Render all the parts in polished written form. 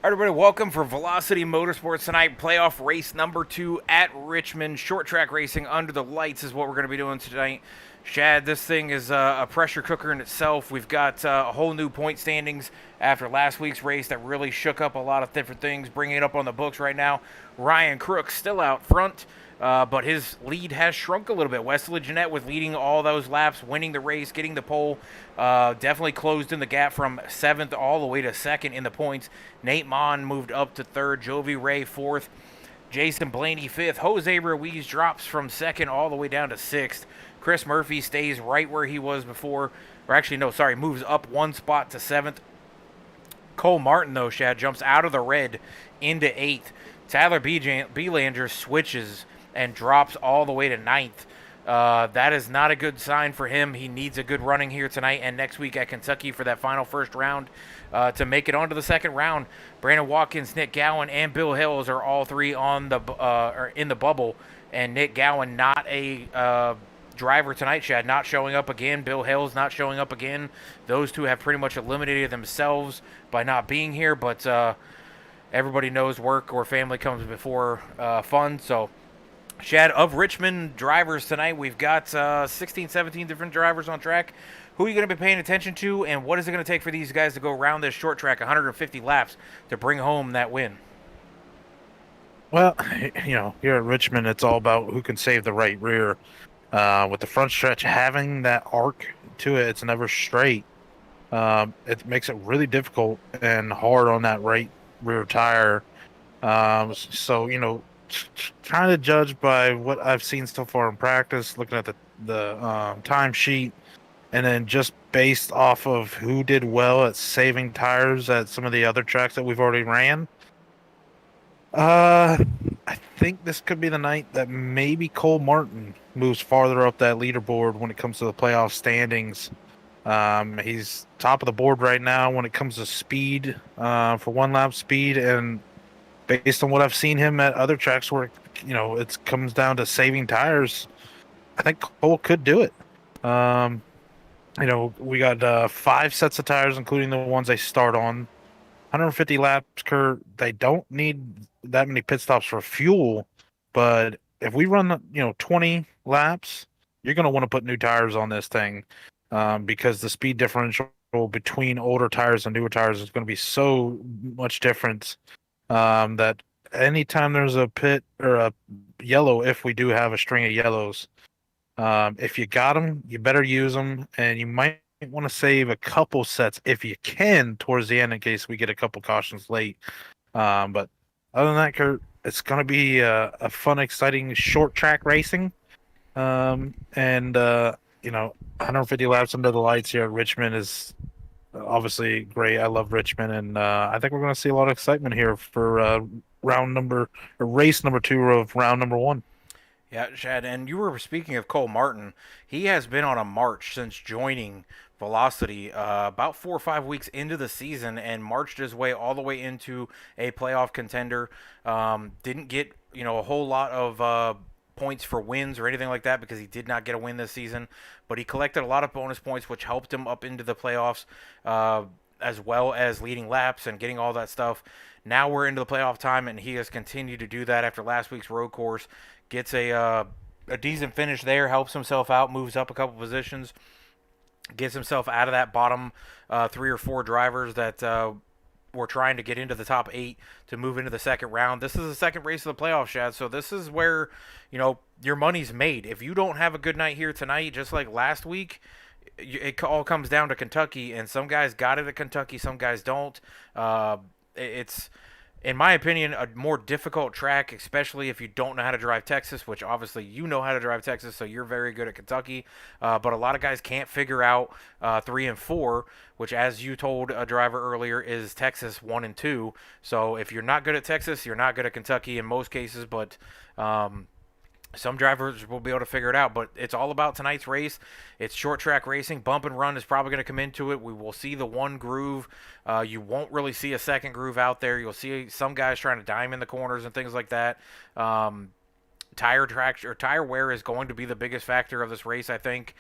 Everybody, welcome for Velocity Motorsports tonight. Playoff race number 2 at Richmond. Short track racing under the lights is what we're going to be doing tonight. Shad, this thing is a pressure cooker in itself. We've got a whole new point standings after last week's race that really shook up a lot of different things, bringing it up on the books right now. Ryan Crook still out front. But his lead has shrunk a little bit. Wesley Jeanette was leading all those laps, winning the race, getting the pole. Definitely closed in the gap from 7th all the way to 2nd in the points. Nate Mon moved up to 3rd. Jovi Ray 4th. Jason Blaney 5th. Jose Ruiz drops from 2nd all the way down to 6th. Chris Murphy stays right where he was before. Or actually, no, sorry, moves up one spot to 7th. Cole Martin, though, Shad, jumps out of the red into 8th. Tyler Belanger switches and drops all the way to 9th. That is not a good sign for him. He needs a good running here tonight and next week at Kentucky for that final first round to make it onto the second round. Brandon Watkins, Nick Gowan, and Bill Hills are all three on the are in the bubble, and Nick Gowan not a driver tonight, Chad, not showing up again. Bill Hills not showing up again. Those two have pretty much eliminated themselves by not being here, but everybody knows work or family comes before fun, so Shad, of Richmond drivers tonight, we've got 16, 17 different drivers on track. Who are you going to be paying attention to, and what is it going to take for these guys to go around this short track, 150 laps, to bring home that win? Well, here at Richmond, it's all about who can save the right rear. With the front stretch having that arc to it, it's never straight. It makes it really difficult and hard on that right rear tire. Trying to judge by what I've seen so far in practice, looking at the time sheet, and then just based off of who did well at saving tires at some of the other tracks that we've already ran. Uh, I think this could be the night that maybe Cole Martin moves farther up that leaderboard when it comes to the playoff standings. He's top of the board right now when it comes to speed, for one lap speed, and based on what I've seen him at other tracks where it comes down to saving tires, I think Cole could do it. Um, we got 5 sets of tires, including the ones they start on. 150 laps, Kurt. They don't need that many pit stops for fuel, but if we run, 20 laps, you're going to want to put new tires on this thing, because the speed differential between older tires and newer tires is going to be so much different, that anytime there's a pit or a yellow, if we do have a string of yellows, if you got them, you better use them, and you might want to save a couple sets if you can towards the end in case we get a couple cautions late. But other than that, Kurt, it's going to be a fun, exciting short track racing. And 150 laps under the lights here at Richmond is obviously great. I love Richmond, and I think we're going to see a lot of excitement here for race number 2 of round number 1. Yeah, Chad, and you were speaking of Cole Martin. He has been on a march since joining Velocity about 4 or 5 weeks into the season and marched his way all the way into a playoff contender. Didn't get, a whole lot of points for wins or anything like that because he did not get a win this season, but he collected a lot of bonus points, which helped him up into the playoffs, as well as leading laps and getting all that stuff. Now we're into the playoff time, and he has continued to do that after last week's road course. Gets a decent finish there, helps himself out, moves up a couple positions, gets himself out of that bottom 3 or 4 drivers that were trying to get into the top 8 to move into the second round. This is the second race of the playoffs, Shad. So this is where your money's made. If you don't have a good night here tonight, just like last week, it all comes down to Kentucky, and some guys got it at Kentucky, some guys don't. It's, in my opinion, a more difficult track, especially if you don't know how to drive Texas, which obviously you know how to drive Texas, so you're very good at Kentucky. But a lot of guys can't figure out 3 and 4, which, as you told a driver earlier, is Texas 1 and 2. So if you're not good at Texas, you're not good at Kentucky in most cases, but some drivers will be able to figure it out, but it's all about tonight's race. It's short track racing. Bump and run is probably going to come into it. We will see the one groove. You won't really see a second groove out there. You'll see some guys trying to dime in the corners and things like that. Tire wear is going to be the biggest factor of this race, I think.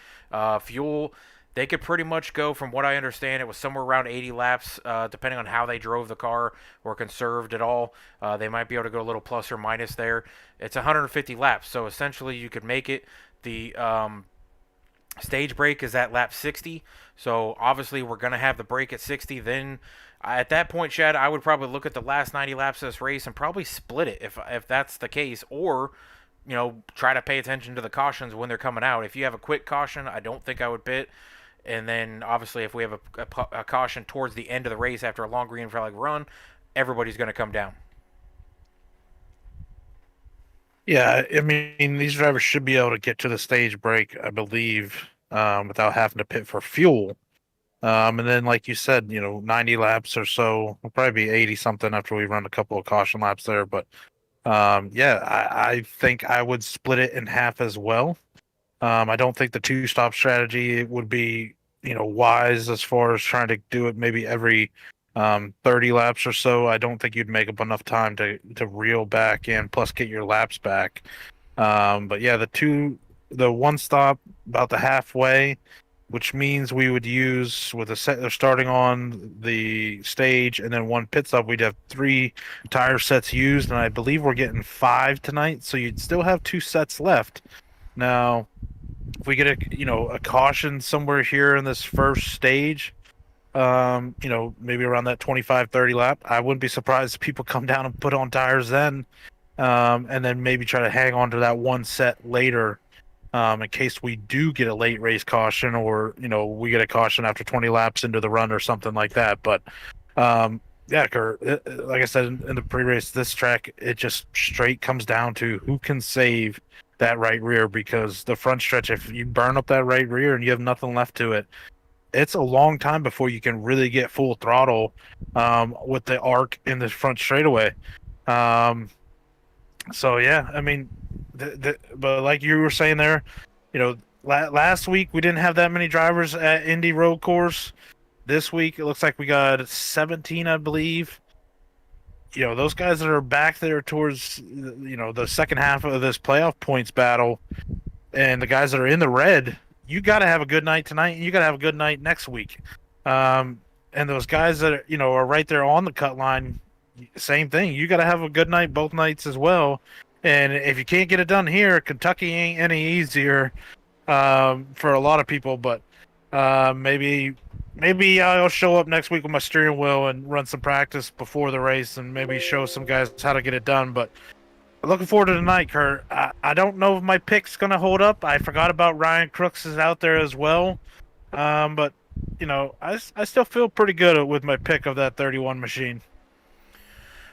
Fuel, They could pretty much go, from what I understand, it was somewhere around 80 laps, depending on how they drove the car or conserved at all. They might be able to go a little plus or minus there. It's 150 laps, so essentially you could make it. The stage break is at lap 60, so obviously we're going to have the break at 60. Then at that point, Chad, I would probably look at the last 90 laps of this race and probably split it if that's the case, or try to pay attention to the cautions when they're coming out. If you have a quick caution, I don't think I would pit. And then obviously, if we have a caution towards the end of the race after a long green flag run, everybody's going to come down. Yeah, I mean, these drivers should be able to get to the stage break, I believe, without having to pit for fuel. And then, like you said, 90 laps or so, will probably be 80 something after we run a couple of caution laps there. But yeah, I think I would split it in half as well. I don't think the two stop strategy would be, wise as far as trying to do it maybe every 30 laps or so. I don't think you'd make up enough time to reel back in, plus get your laps back. But yeah, the one stop about the halfway, which means we would use with a set starting on the stage and then one pit stop, we'd have 3 tire sets used, and I believe we're getting 5 tonight, so you'd still have 2 sets left. Now, if we get a caution somewhere here in this first stage, maybe around that 25-30 lap, I wouldn't be surprised if people come down and put on tires then, and then maybe try to hang on to that one set later, in case we do get a late race caution, or we get a caution after 20 laps into the run or something like that. But yeah, Kurt, like I said in the pre-race, this track, it just straight comes down to who can save that right rear, because the front stretch, if you burn up that right rear and you have nothing left to it, it's a long time before you can really get full throttle with the arc in the front straightaway. So yeah, I mean, but like you were saying there, last week we didn't have that many drivers at Indy Road Course. This week it looks like we got 17, I believe. Those guys that are back there towards the second half of this playoff points battle, and the guys that are in the red, you got to have a good night tonight, and you got to have a good night next week. And those guys that are right there on the cut line, same thing. You got to have a good night both nights as well. And if you can't get it done here, Kentucky ain't any easier for a lot of people. But maybe I'll show up next week with my steering wheel and run some practice before the race, and maybe show some guys how to get it done. But looking forward to tonight, Kurt. I don't know if my pick's going to hold up. I forgot about Ryan Crooks is out there as well. But, I still feel pretty good with my pick of that 31 machine.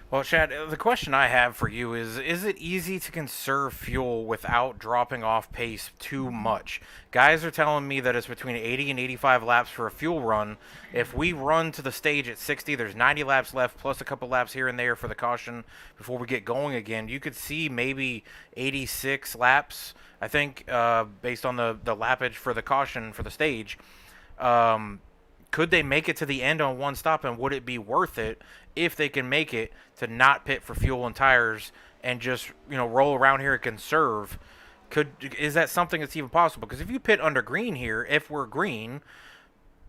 Well, Chad, the question I have for you is it easy to conserve fuel without dropping off pace too much? Guys are telling me that it's between 80 and 85 laps for a fuel run. If we run to the stage at 60, there's 90 laps left, plus a couple laps here and there for the caution before we get going again. You could see maybe 86 laps, I think, based on the lappage for the caution for the stage. Could they make it to the end on one stop, and would it be worth it if they can make it to not pit for fuel and tires and just roll around here and conserve? Is that something that's even possible? Because if you pit under green here, if we're green,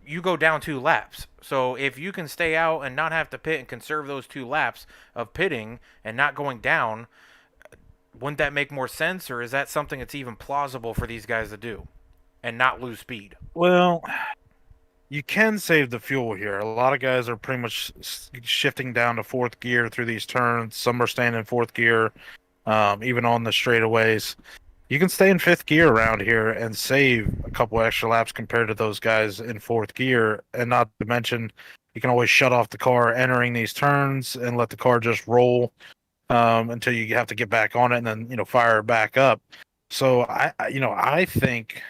you go down 2 laps. So if you can stay out and not have to pit and conserve those 2 laps of pitting and not going down, wouldn't that make more sense, or is that something that's even plausible for these guys to do and not lose speed? Well, you can save the fuel here. A lot of guys are pretty much shifting down to 4th gear through these turns. Some are staying in 4th gear, even on the straightaways. You can stay in 5th gear around here and save a couple extra laps compared to those guys in 4th gear. And not to mention, you can always shut off the car entering these turns and let the car just roll until you have to get back on it, and then fire it back up. So I think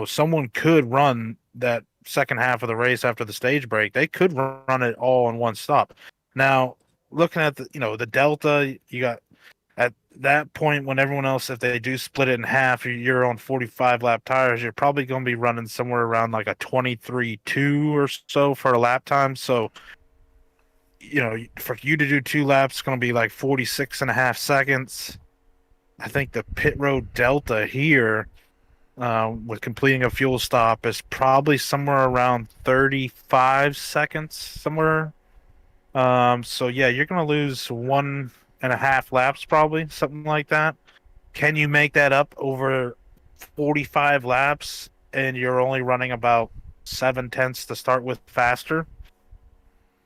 someone could run that second half of the race after the stage break. They could run it all in one stop. Now, looking at the delta, you got at that point when everyone else, if they do split it in half, you're on 45 lap tires, you're probably going to be running somewhere around like a 23.2 or so for a lap time. So, for you to do 2 laps, it's going to be like 46 and a half seconds. I think the pit road delta here, with completing a fuel stop is probably somewhere around 35 seconds, somewhere. So yeah, you're gonna lose 1.5 laps, probably something like that. Can you make that up over 45 laps and you're only running about 7/10 to start with faster?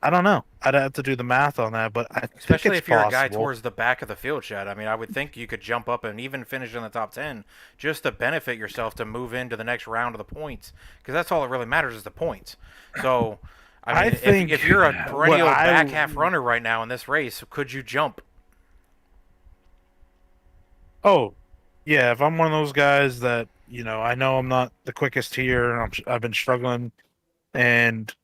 I don't know. I'd have to do the math on that, but I think Especially it's if you're a guy possible. towards the back of the field, Chad. I mean, I would think you could jump up and even finish in the top 10 just to benefit yourself to move into the next round of the points. Because that's all that really matters is the points. So, I I mean, if think you're a what perennial I back half runner right now in this race, could you jump? Oh, yeah, if I'm one of those guys that, I know I'm not the quickest here and I've been struggling and,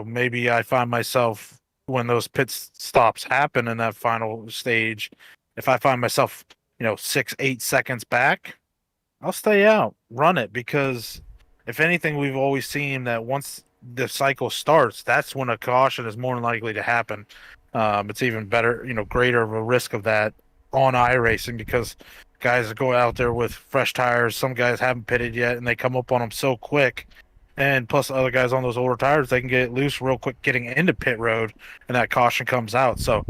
maybe I find myself when those stops happen in that final stage, if I find myself, 6, 8 seconds back, I'll stay out, run it because if anything, we've always seen that once the cycle starts, that's when a caution is more than likely to happen. It's even better, greater of a risk of that on iRacing because guys go out there with fresh tires. Some guys haven't pitted yet, and they come up on them so quick. And plus, other guys on those older tires, they can get loose real quick getting into pit road, and that caution comes out. So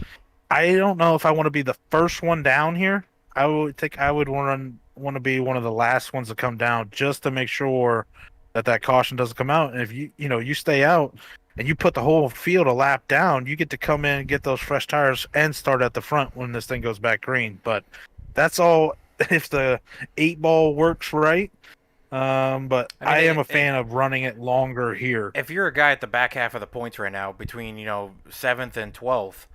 I don't know if I want to be the first one down here. I would think I would want to be one of the last ones to come down just to make sure that caution doesn't come out. And if you stay out and you put the whole field a lap down, you get to come in and get those fresh tires and start at the front when this thing goes back green. But that's all if the 8 ball works right. But I mean, I am a fan of running it longer here. if you're a guy at the back half of the points right now, between 7th and 12th,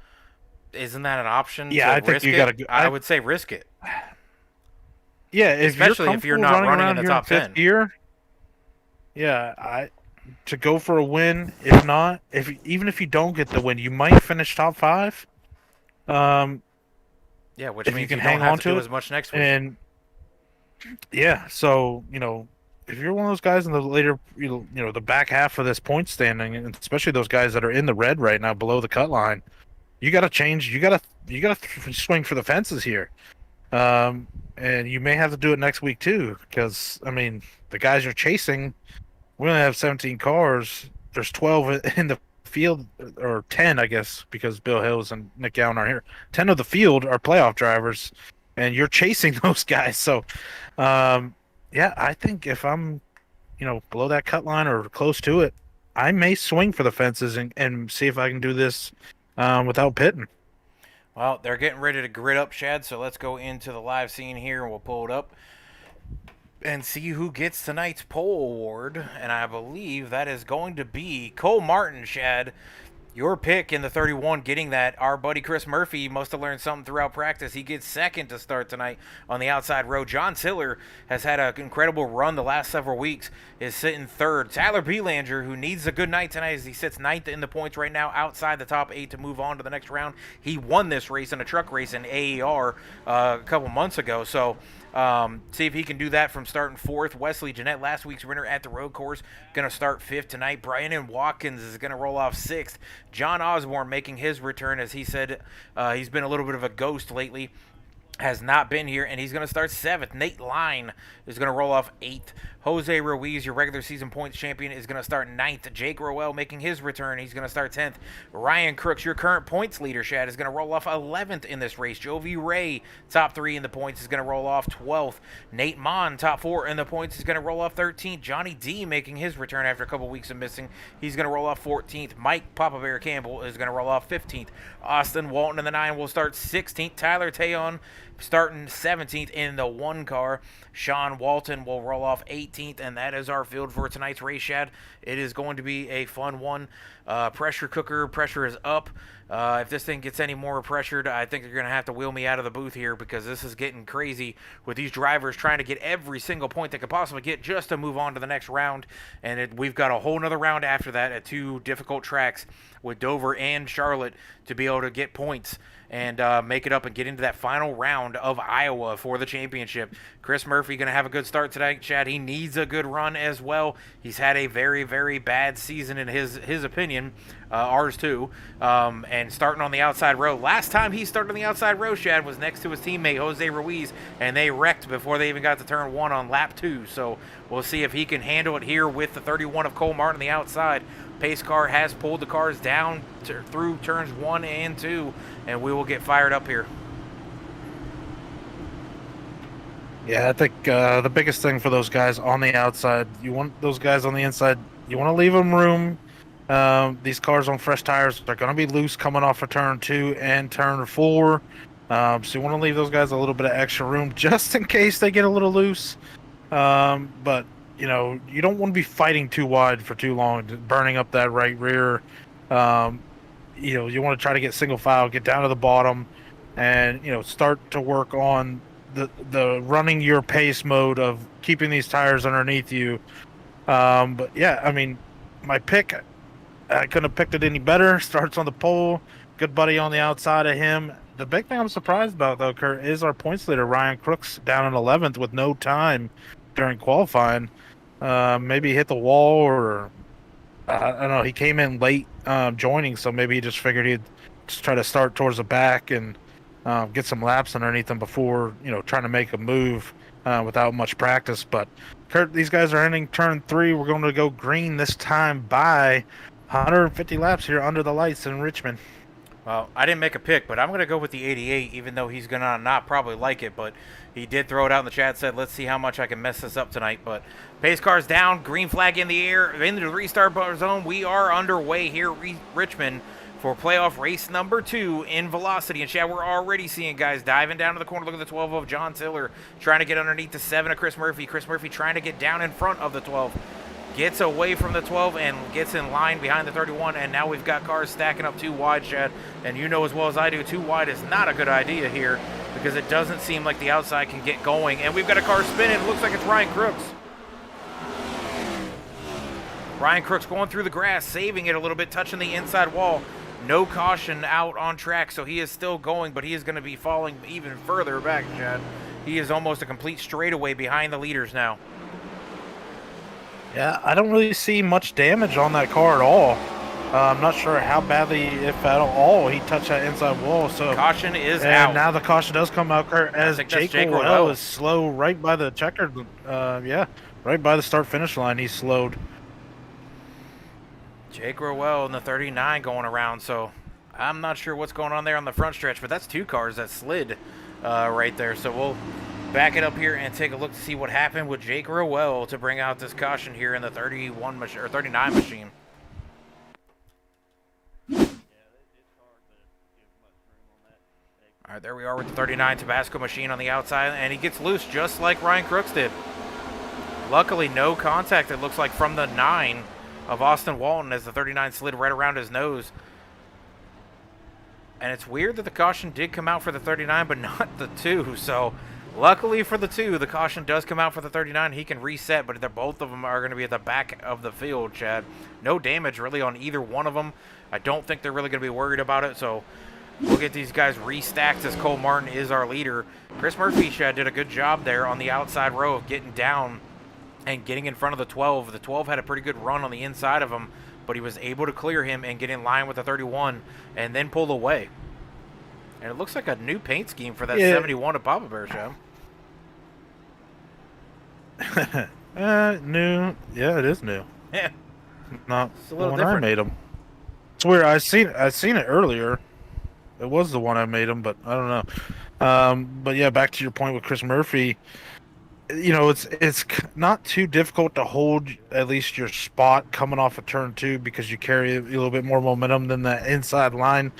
isn't that an option Yeah, to I think risk you it? got to. I would say risk it, Yeah, if you're especially if you're comfortable not running running in around the here in top fifth 10. gear, yeah, I to go for a win. If not, if even if you don't get the win, you might finish top five. Um, Yeah, which if you means can you don't hang have on to to do it, as much next week. and yeah, so if you're one of those guys in the later, the back half of this point standing, and especially those guys that are in the red right now below the cut line, you got to change. You got to swing for the fences here. And you may have to do it next week too, because I mean, the guys you're chasing, we only have 17 cars. There's 12 in the field, or 10, I guess, because Bill Hills and Nick Allen are here. 10 of the field are playoff drivers, and you're chasing those guys. So, yeah, I think if I'm, below that cut line or close to it, I may swing for the fences and see if I can do this without pitting. Well, they're getting ready to grid up, Shad, so let's go into the live scene here and we'll pull it up and see who gets tonight's pole award. And I believe that is going to be Cole Martin, Shad. Your pick in the 31 getting that. Our buddy Chris Murphy must have learned something throughout practice. He gets second to start tonight on the outside row. John Tiller has had an incredible run the last several weeks, is sitting third. Tyler Belanger, who needs a good night tonight as he sits ninth in the points right now, outside the top 8 to move on to the next round. He won this race in a truck race in AER a couple months ago. So see if he can do that from starting fourth. Wesley Jeanette, last week's winner at the road course, going to start fifth tonight. Brandon Watkins is going to roll off sixth. John Osborne making his return, as he said he's been a little bit of a ghost lately. Has not been here, and he's going to start seventh. Nate Line is going to roll off eighth. Jose Ruiz, your regular season points champion, is going to start ninth. Jake Rowell making his return. He's going to start 10th. Ryan Crooks, your current points leader, Shad, is going to roll off 11th in this race. Jovi Ray, top 3 in the points, is going to roll off 12th. Nate Mon, top 4 in the points, is going to roll off 13th. Johnny D making his return after a couple weeks of missing. He's going to roll off 14th. Mike Papa Bear Campbell is going to roll off 15th. Austin Walton in the 9 will start 16th. Tyler Tayon starting 17th in the 1 car. Sean Walton will roll off 18th, and that is our field for tonight's race, Shad. It is going to be a fun one. Pressure cooker, pressure is up. If this thing gets any more pressured, I think they're going to have to wheel me out of the booth here because this is getting crazy with these drivers trying to get every single point they could possibly get just to move on to the next round. And we've got a whole nother round after that at 2 difficult tracks with Dover and Charlotte to be able to get points and make it up and get into that final round round of Iowa for the championship. Chris Murphy going to have a good start tonight, Chad. He needs a good run as well. He's had a very, very bad season in his opinion, ours too, and starting on the outside row. Last time he started on the outside row, Chad, was next to his teammate Jose Ruiz, and they wrecked before they even got to turn 1 on lap 2. So we'll see if he can handle it here with the 31 of Cole Martin on the outside. Pace car has pulled the cars down through turns 1 and 2, and we will get fired up here. Yeah, I think the biggest thing for those guys on the outside, you want those guys on the inside, you want to leave them room. These cars on fresh tires, they're going to be loose coming off of turn 2 and turn 4. So you want to leave those guys a little bit of extra room just in case they get a little loose. But you know, you don't want to be fighting too wide for too long, burning up that right rear. You know, you want to try to get single file, get down to the bottom, and you know, start to work on the running your pace mode of keeping these tires underneath you. But yeah, I mean, my pick, I couldn't have picked it any better. Starts on the pole, good buddy on the outside of him. The big thing I'm surprised about though, Kurt, is our points leader Ryan Crooks down in 11th with no time during qualifying. Maybe he hit the wall, or I don't know. He came in late joining, so maybe he just figured he'd just try to start towards the back and get some laps underneath him before, you know, trying to make a move without much practice. But Kurt, these guys are ending turn 3. We're going to go green this time by 150 laps here under the lights in Richmond. Well, I didn't make a pick, but I'm going to go with the 88, even though he's going to not probably like it. But he did throw it out in the chat, said, let's see how much I can mess this up tonight. But pace car's down, green flag in the air, into the restart zone. We are underway here at Richmond for playoff race number 2 in velocity. And Chad, we're already seeing guys diving down to the corner. Look at the 12 of John Tiller trying to get underneath the 7 of Chris Murphy. Chris Murphy trying to get down in front of the 12. Gets away from the 12 and gets in line behind the 31, and now we've got cars stacking up too wide, Chad. And you know as well as I do, too wide is not a good idea here because it doesn't seem like the outside can get going. And we've got a car spinning. It looks like it's Ryan Crooks. Ryan Crooks going through the grass, saving it a little bit, touching the inside wall. No caution out on track, so he is still going, but he is going to be falling even further back, Chad. He is almost a complete straightaway behind the leaders now. Yeah, I don't really see much damage on that car at all. I'm not sure how badly, if at all, he touched that inside wall. So caution is out. Now the caution does come out, Kurt, as Jake Roel is slow right by the checkered. Right by the start-finish line. He's slowed. Jake Roel in the 39 going around. So I'm not sure what's going on there on the front stretch, but that's 2 cars that slid right there. So we'll back it up here and take a look to see what happened with Jake Roel to bring out this caution here in the 31 or 39 machine. All right, there we are with the 39 Tabasco machine on the outside, and he gets loose just like Ryan Crooks did. Luckily, no contact, it looks like, from the 9 of Austin Walton as the 39 slid right around his nose. And it's weird that the caution did come out for the 39, but not the 2, so luckily for the 2, the caution does come out for the 39. He can reset, but both of them are going to be at the back of the field, Chad. No damage really on either one of them. I don't think they're really going to be worried about it, so we'll get these guys restacked as Cole Martin is our leader. Chris Murphy, Chad, did a good job there on the outside row of getting down and getting in front of the 12. The 12 had a pretty good run on the inside of him, but he was able to clear him and get in line with the 31 and then pull away. And it looks like a new paint scheme for that 71 at Papa Bear Show. New. Yeah, it is new. Yeah. Not It's a the little one different. I made them. It's weird. I seen it earlier. It was the one I made them, but I don't know. But yeah, back to your point with Chris Murphy. You know, it's not too difficult to hold at least your spot coming off of turn 2 because you carry a little bit more momentum than that inside line.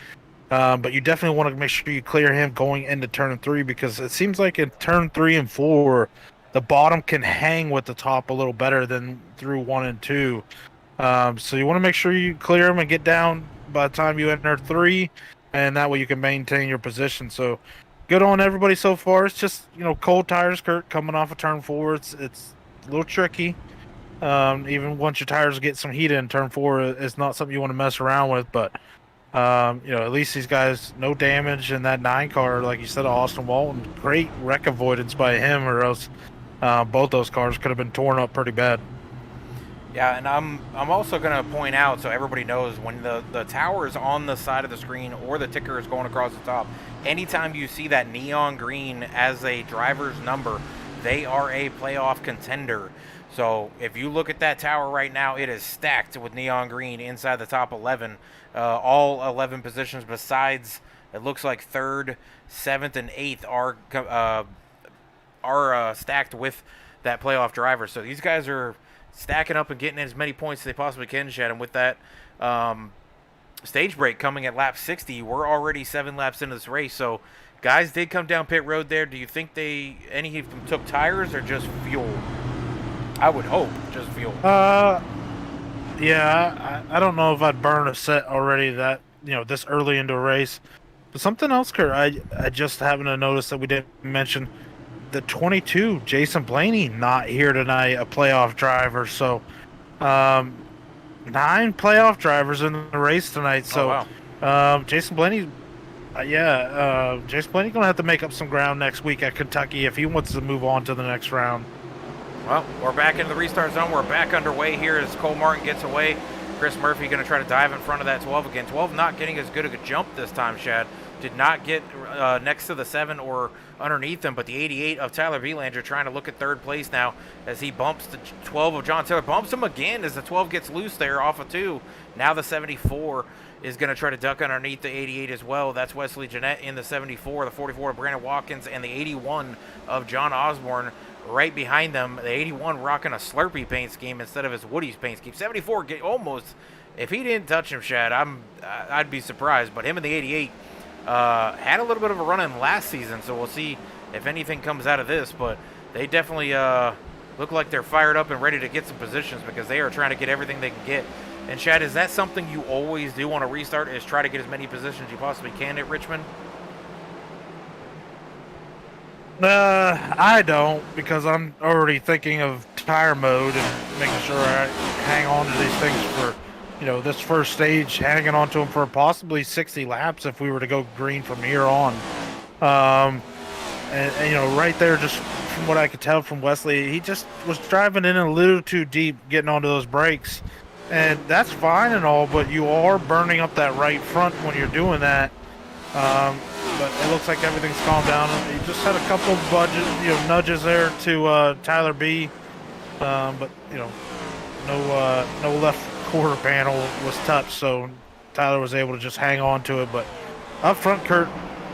But you definitely want to make sure you clear him going into turn 3 because it seems like in turn 3 and 4, the bottom can hang with the top a little better than through 1 and 2. So you want to make sure you clear him and get down by the time you enter 3, and that way you can maintain your position. So good on everybody so far. It's just, you know, cold tires, Kurt, coming off of turn 4. It's a little tricky. Even once your tires get some heat in turn 4, it's not something you want to mess around with. But At least these guys, no damage in that 9 car, like you said, Austin Walton. Great wreck avoidance by him, or else both those cars could have been torn up pretty bad. Yeah, and I'm also going to point out so everybody knows when the tower is on the side of the screen or the ticker is going across the top, anytime you see that neon green as a driver's number, they are a playoff contender. So if you look at that tower right now, it is stacked with neon green inside the top 11. All 11 positions besides, it looks like 3rd, 7th, and 8th are stacked with that playoff driver. So these guys are stacking up and getting as many points as they possibly can, Shed. And with that stage break coming at lap 60, we're already 7 laps into this race. So guys did come down pit road there. Do you think any of them took tires or just fuel? I would hope just fuel. Yeah, I don't know if I'd burn a set already that, this early into a race. But something else, Kurt, I just happened to notice that we didn't mention the 22, Jason Blaney, not here tonight, a playoff driver. So, 9 playoff drivers in the race tonight. So, oh, wow. Jason Blaney, Jason Blaney gonna have to make up some ground next week at Kentucky if he wants to move on to the next round. Well, we're back into the restart zone. We're back underway here as Cole Martin gets away. Chris Murphy going to try to dive in front of that 12 again. 12 not getting as good of a jump this time, Shad. Did not get next to the 7 or underneath him, but the 88 of Tyler Belanger trying to look at 3rd place now as he bumps the 12 of John Taylor. Bumps him again as the 12 gets loose there off of 2. Now the 74 is going to try to duck underneath the 88 as well. That's Wesley Jeanette in the 74, the 44 of Brandon Watkins, and the 81 of John Osborne right behind them. The 81 rocking a Slurpee paint scheme instead of his Woody's paint scheme. 74 get almost, if he didn't touch him, Shad, I'd be surprised. But him and the 88 had a little bit of a run in last season, so we'll see if anything comes out of this. But they definitely look like they're fired up and ready to get some positions because they are trying to get everything they can get. And Shad, is that something you always do on a restart, is try to get as many positions you possibly can at Richmond? I don't, because I'm already thinking of tire mode and making sure I hang on to these things for, this first stage, hanging on to them for possibly 60 laps if we were to go green from here on. Right there, just from what I could tell from Wesley, he just was driving in a little too deep, getting onto those brakes. And that's fine and all, but you are burning up that right front when you're doing that. But it looks like everything's calmed down. He just had a couple of nudges there to Tyler B. But no left quarter panel was touched, so Tyler was able to just hang on to it. But up front, Kurt,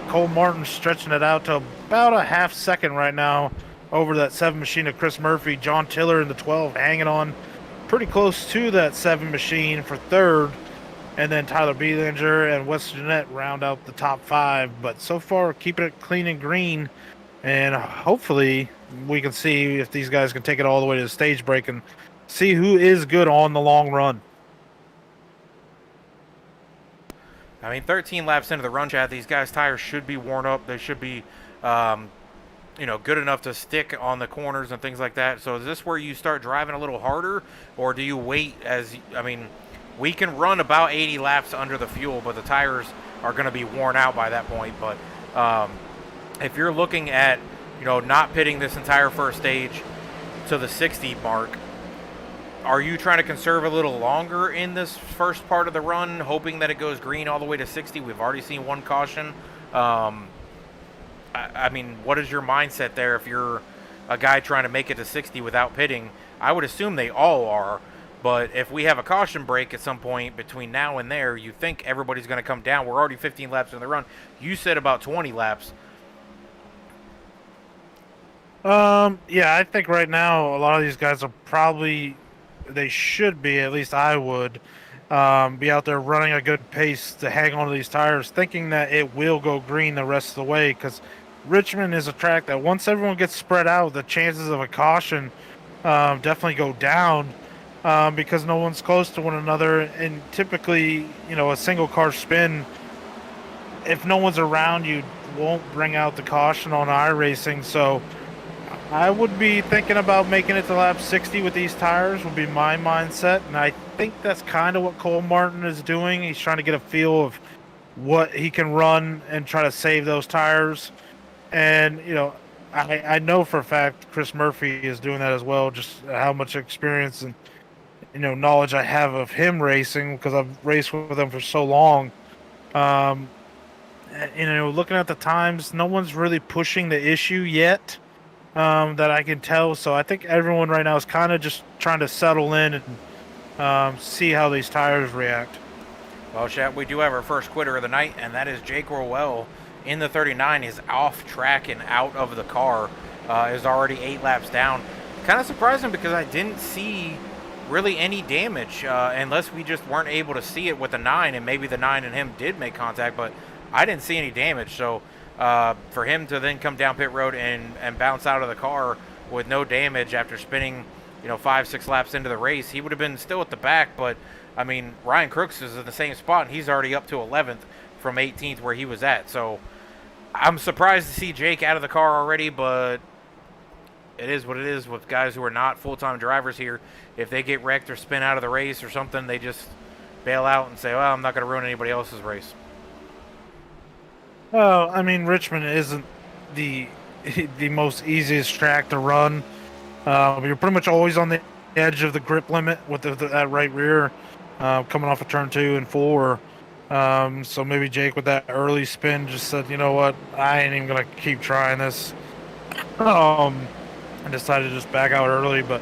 Cole Martin stretching it out to about a half second right now over that 7 machine of Chris Murphy. John Tiller in the 12 hanging on pretty close to that 7 machine for 3rd. And then Tyler Belanger and Wes Jeanette round out the top 5. But so far, keeping it clean and green. And hopefully, we can see if these guys can take it all the way to the stage break and see who is good on the long run. 13 laps into the run, Chad, these guys' tires should be worn up. They should be, good enough to stick on the corners and things like that. So is this where you start driving a little harder? Or do you wait we can run about 80 laps under the fuel, but the tires are going to be worn out by that point. But if you're looking at, not pitting this entire first stage to the 60 mark, are you trying to conserve a little longer in this first part of the run, hoping that it goes green all the way to 60? We've already seen 1 caution. What is your mindset there if you're a guy trying to make it to 60 without pitting? I would assume they all are. But if we have a caution break at some point between now and there, you think everybody's going to come down. We're already 15 laps in the run. You said about 20 laps. Yeah, I think right now a lot of these guys are they should be, at least I would, be out there running a good pace to hang on to these tires, thinking that it will go green the rest of the way. Because Richmond is a track that once everyone gets spread out, the chances of a caution definitely go down. Because no one's close to one another, and typically, a single car spin, if no one's around, you won't bring out the caution on iRacing. So I would be thinking about making it to lap 60 with these tires would be my mindset, and I think that's kind of what Cole Martin is doing. He's trying to get a feel of what he can run and try to save those tires. And I know for a fact Chris Murphy is doing that as well. Just how much experience and knowledge I have of him racing because I've raced with him for so long. Um, looking at the times, no one's really pushing the issue yet that I can tell. So I think everyone right now is kind of just trying to settle in and see how these tires react. Well, Chad, we do have our first quitter of the night, and that is Jake Rowell in the 39. He's off track and out of the car. Is already 8 laps down. Kind of surprising because I didn't see really any damage, unless we just weren't able to see it with the 9, and maybe the 9 and him did make contact, but I didn't see any damage. So for him to then come down pit road and bounce out of the car with no damage after spinning 5-6 laps into the race, he would have been still at the back. But I mean, Ryan Crooks is in the same spot, and he's already up to 11th from 18th where he was at. So I'm surprised to see Jake out of the car already, but it is what it is with guys who are not full-time drivers here. If they get wrecked or spin out of the race or something, they just bail out and say, well, I'm not going to ruin anybody else's race. Well, I mean, Richmond isn't the the most easiest track to run. You're pretty much always on the edge of the grip limit with that right rear coming off of turn 2 and 4. So maybe Jake with that early spin just said, you know what, I ain't even gonna keep trying this. And decided to just back out early. But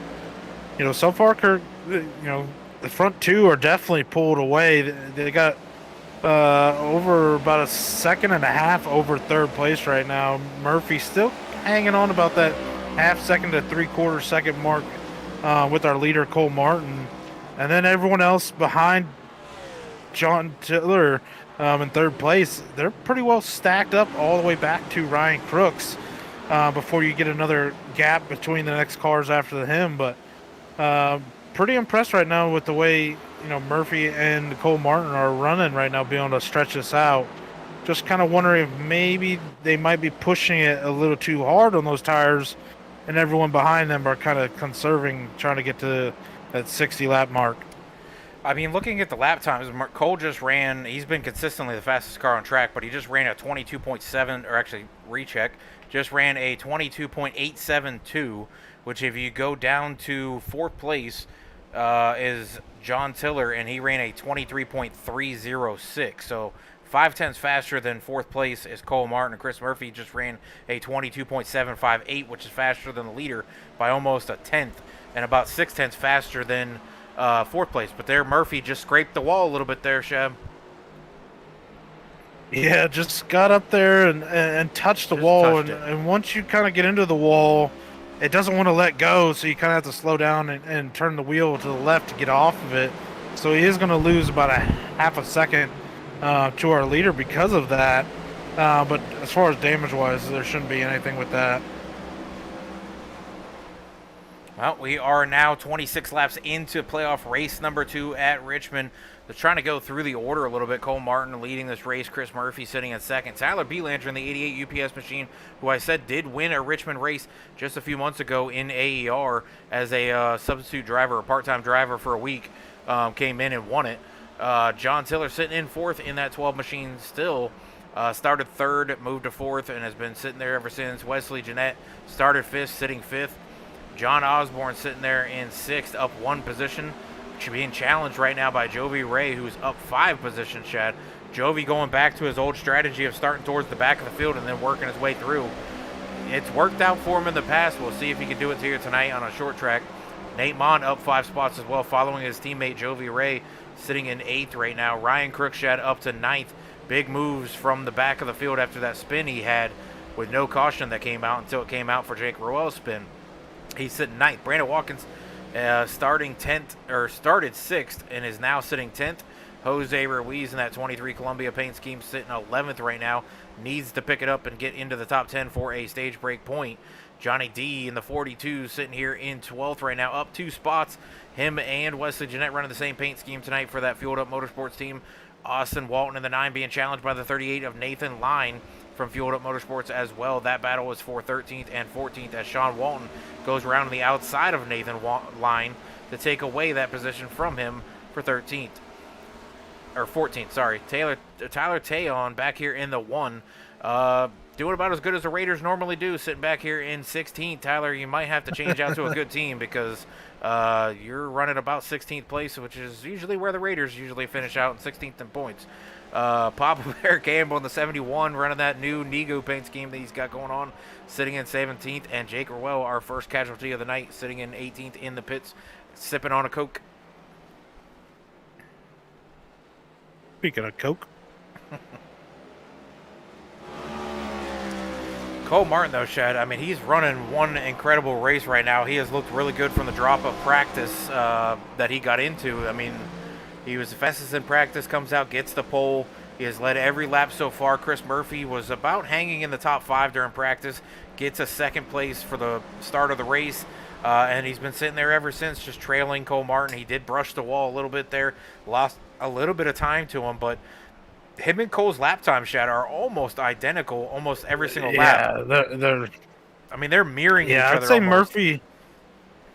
so far, Kirk, the front 2 are definitely pulled away. They got over about a second and a half over third place right now. Murphy still hanging on about that half-second to three-quarter-second mark with our leader Cole Martin, and then everyone else behind John Tiller in third place. They're pretty well stacked up all the way back to Ryan Crooks before you get another gap between the next cars after him. But pretty impressed right now with the way Murphy and Cole Martin are running right now, being able to stretch this out. Just kind of wondering if maybe they might be pushing it a little too hard on those tires, and everyone behind them are kind of conserving, trying to get to that 60 lap mark. I mean, looking at the lap times, Cole just ran, he's been consistently the fastest car on track, but he just ran a 22.7, or actually, recheck, just ran a 22.872, which if you go down to 4th place is John Tiller, and he ran a 23.306. So 5/10 faster than 4th place is Cole Martin. And Chris Murphy just ran a 22.758, which is faster than the leader by almost a tenth, and about 6/10 faster than 4th place. But there, Murphy just scraped the wall a little bit there, Shab. Yeah, just got up there and touched the wall. And once you kind of get into the wall, it doesn't want to let go, so you kind of have to slow down and turn the wheel to the left to get off of it. So he is going to lose about a half a second to our leader because of that. But as far as damage-wise, there shouldn't be anything with that. Well, we are now 26 laps into playoff race number 2 at Richmond. They're trying to go through the order a little bit. Cole Martin leading this race. Chris Murphy sitting in second. Tyler Belanger in the 88 UPS machine, who I said did win a Richmond race just a few months ago in AER as a substitute driver, a part-time driver for a week, came in and won it. John Tiller sitting in 4th in that 12 machine still. Started 3rd, moved to 4th, and has been sitting there ever since. Wesley Jeanette started 5th, sitting 5th. John Osborne sitting there in 6th, up 1 position. Being challenged right now by Jovi Ray, who's up 5 positions, Chad. Jovi going back to his old strategy of starting towards the back of the field and then working his way through. It's worked out for him in the past. We'll see if he can do it here tonight on a short track. Nate Mon up 5 spots as well, following his teammate Jovi Ray, sitting in 8th right now. Ryan Crookshad up to 9th. Big moves from the back of the field after that spin he had with no caution that came out until it came out for Jake Rowell's spin. He's sitting 9th. Brandon Watkins started 6th and is now sitting 10th. Jose Ruiz in that 23 Columbia paint scheme sitting 11th right now. Needs to pick it up and get into the top 10 for a stage break point. Johnny D in the 42 sitting here in 12th right now, up 2 spots. Him and Wesley Jeanette running the same paint scheme tonight for that Fueled Up Motorsports team. Austin Walton in the 9 being challenged by the 38 of Nathan Line from Fueled Up Motorsports as well. That battle was for 13th and 14th as Sean Walton goes around on the outside of Nathan Line to take away that position from him for 13th. or 14th, sorry. Tyler Tayon back here in the 1. Doing about as good as the Raiders normally do, sitting back here in 16th. Tyler, you might have to change out to a good team because you're running about 16th place, which is usually where the Raiders usually finish out in 16th in points. Papa Bear Campbell in the 71 running that new Nego paint scheme that he's got going on, sitting in 17th. And Jake Rowell, our first casualty of the night, sitting in 18th in the pits, sipping on a Coke. Speaking of Coke. Cole Martin, though, Shad, I mean, he's running one incredible race right now. He has looked really good from the drop of practice that he got into. I mean, he was the fastest in practice, comes out, gets the pole. He has led every lap so far. Chris Murphy was about hanging in the top 5 during practice, gets a second place for the start of the race, and he's been sitting there ever since, just trailing Cole Martin. He did brush the wall a little bit there, lost a little bit of time to him, but him and Cole's lap time, Shad, are almost identical almost every single lap. Yeah, I mean, they're mirroring each yeah, other. I'd say almost. Murphy.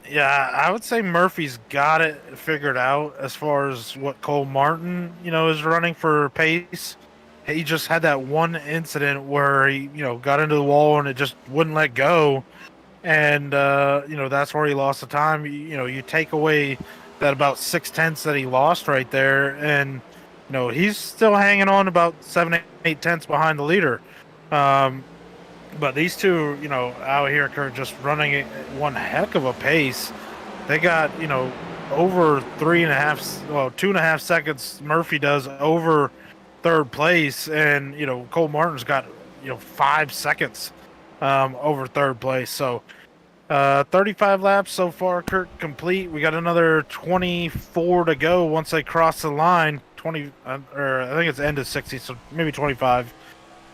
Yeah, I would say Murphy's got it figured out as far as what Cole Martin, is running for pace. He just had that one incident where he, got into the wall and it just wouldn't let go. And, that's where he lost the time. You take away that about 6/10 that he lost right there. And, he's still hanging on about 7-8 tenths behind the leader. But these two, out here are just running at one heck of a pace. They got, over 2.5 seconds. Murphy does over third place, and Cole Martin's got 5 seconds over third place. So 35 laps so far, Kurt, complete. We got another 24 to go once they cross the line. 20, or I think it's the end of 60, so maybe 25.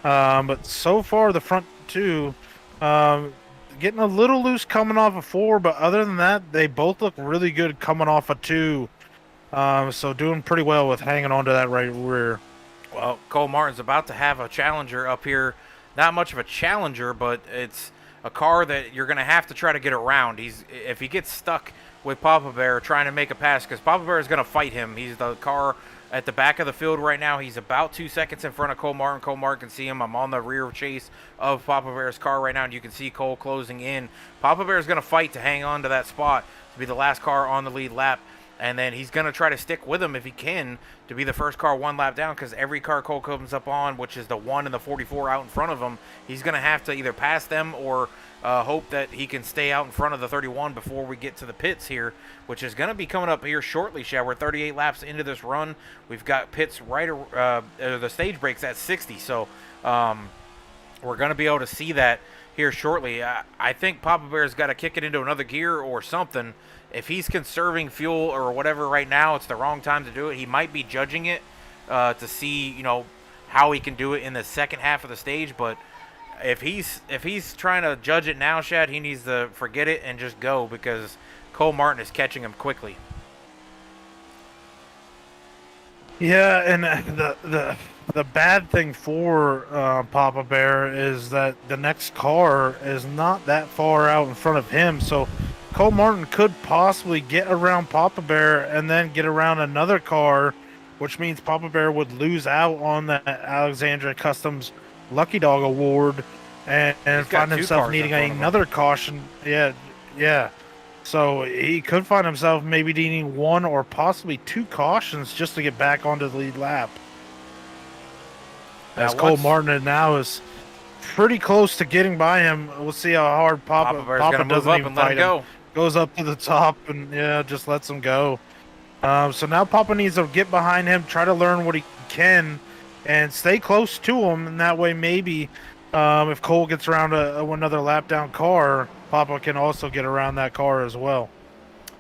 But so far, the front two getting a little loose coming off of 4, but other than that, they both look really good coming off of 2. So doing pretty well with hanging on to that right rear. Well, Cole Martin's about to have a challenger up here. Not much of a challenger, but it's a car that you're going to have to try to get around. If he gets stuck with Papa Bear trying to make a pass, because Papa Bear is going to fight him. He's the car at the back of the field right now. He's about 2 seconds in front of Cole Martin. Cole Martin can see him. I'm on the rear chase of Papa Bear's car right now, and you can see Cole closing in. Papa Bear is going to fight to hang on to that spot to be the last car on the lead lap, and then he's going to try to stick with him if he can to be the first car 1 lap down, because every car Cole comes up on, which is the 1 and the 44 out in front of him, he's going to have to either pass them or hope that he can stay out in front of the 31 before we get to the pits here, which is going to be coming up here shortly, Shad. We're 38 laps into this run. We've got pits the stage breaks at 60, so we're going to be able to see that here shortly. I think Papa Bear's got to kick it into another gear or something. If he's conserving fuel or whatever right now, it's the wrong time to do it. He might be judging it to see, how he can do it in the second half of the stage, but if he's trying to judge it now, Shad, he needs to forget it and just go, because Cole Martin is catching him quickly. Yeah, and the bad thing for Papa Bear is that the next car is not that far out in front of him, so Cole Martin could possibly get around Papa Bear and then get around another car, which means Papa Bear would lose out on the Alexandria Customs Lucky Dog Award and find himself needing another caution. Yeah. So he could find himself maybe needing 1 or possibly 2 cautions just to get back onto the lead lap. As Cole Martin now is pretty close to getting by him. We'll see how hard Papa doesn't move up and let him go. Goes up to the top and just lets him go. So now Papa needs to get behind him, try to learn what he can, and stay close to him. And that way, maybe if Cole gets around another lap down car, Papa can also get around that car as well.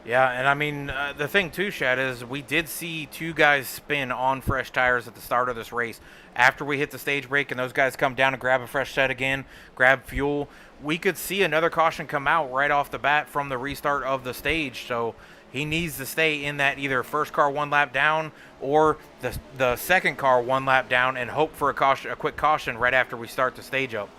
Yeah, and I mean, the thing too, Shad, is we did see 2 guys spin on fresh tires at the start of this race. After we hit the stage break and those guys come down and grab a fresh set again, grab fuel, we could see another caution come out right off the bat from the restart of the stage. So he needs to stay in that either first car 1 lap down or the second car 1 lap down and hope for a quick caution right after we start the stage up.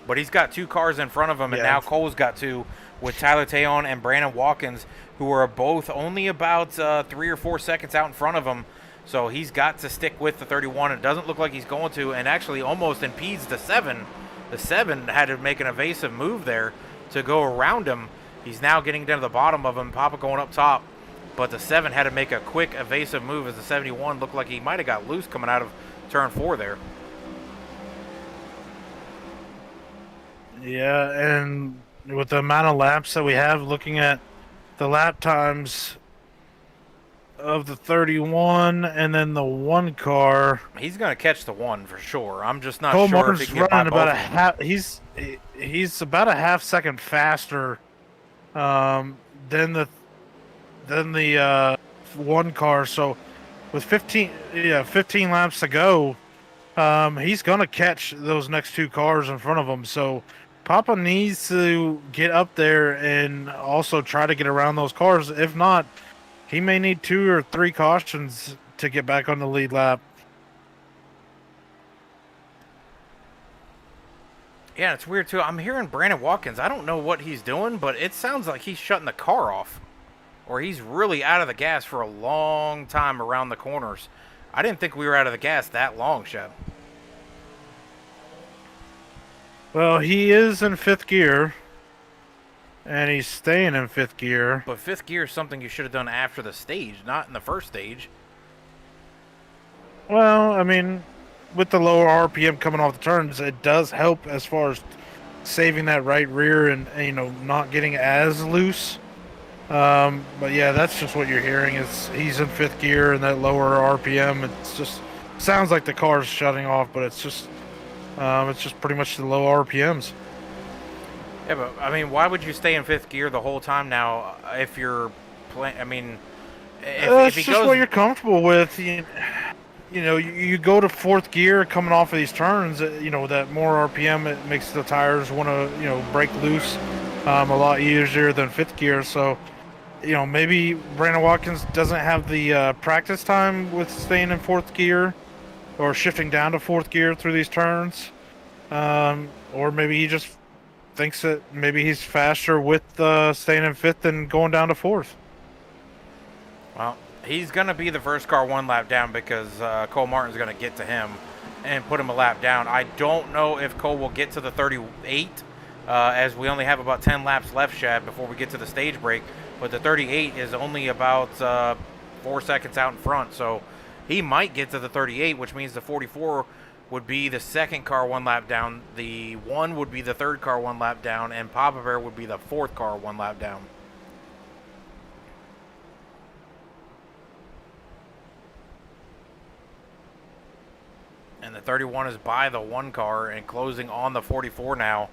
But he's got 2 cars in front of him, and now Cole's got 2 with Tyler Tayon and Brandon Watkins, who are both only about 3 or 4 seconds out in front of him. So he's got to stick with the 31. It doesn't look like he's going to, and actually almost impedes the 7. The 7 had to make an evasive move there to go around him. He's now getting down to the bottom of him. Papa going up top, but the 7 had to make a quick evasive move as the 71 looked like he might have got loose coming out of turn 4 there. Yeah, and with the amount of laps that we have, looking at the lap times of the 31 and then the 1 car, He's going to catch the 1 for sure. I'm just not Cole sure Martin's if he can get by running about a both of them. half. He's about a half second faster than the 1 car. So with 15 laps to go, he's gonna catch those next 2 cars in front of him. So Papa needs to get up there and also try to get around those cars. If not, he may need 2 or 3 cautions to get back on the lead lap. Yeah, it's weird too. I'm hearing Brandon Watkins. I don't know what he's doing, but it sounds like he's shutting the car off. Or he's really out of the gas for a long time around the corners. I didn't think we were out of the gas that long, Shep. Well, he is in 5th gear, and he's staying in 5th gear. But 5th gear is something you should have done after the stage, not in the first stage. Well, I mean, with the lower RPM coming off the turns, it does help as far as saving that right rear and not getting as loose. But yeah, that's just what you're hearing. Is he's in 5th gear and that lower RPM. It's just sounds like the car's shutting off, but it's just pretty much the low RPMs. Yeah, but I mean, why would you stay in 5th gear the whole time now if you're playing? I mean, if he It's just goes, what you're comfortable with. You go to 4th gear coming off of these turns. That more RPM, it makes the tires want to break loose a lot easier than 5th gear. So maybe Brandon Watkins doesn't have the practice time with staying in 4th gear or shifting down to 4th gear through these turns, or maybe he just thinks that maybe he's faster with staying in 5th than going down to 4th. well, he's going to be the first car 1 lap down because Cole Martin's going to get to him and put him a lap down. I don't know if Cole will get to the 38 as we only have about 10 laps left, Shad, before we get to the stage break. But the 38 is only about 4 seconds out in front, so he might get to the 38, which means the 44 would be the second car 1 lap down, the 1 would be the third car 1 lap down, and Papa Bear would be the 4th car 1 lap down. And the 31 is by the 1 car and closing on the 44 now.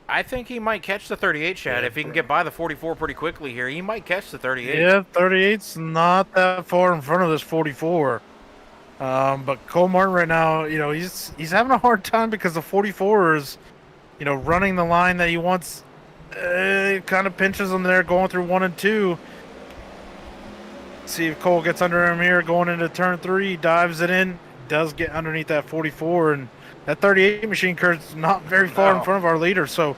I think he might catch the 38, Shad. Yeah, if he can get by the 44 pretty quickly here, he might catch the 38. Yeah, 38's not that far in front of this 44. But Cole Martin right now, he's having a hard time because the 44 is, running the line that he wants. It kind of pinches him there going through 1 and 2. See if Cole gets under him here going into turn 3, dives it in, does get underneath that 44, and that 38 machine car's not very far in front of our leader. So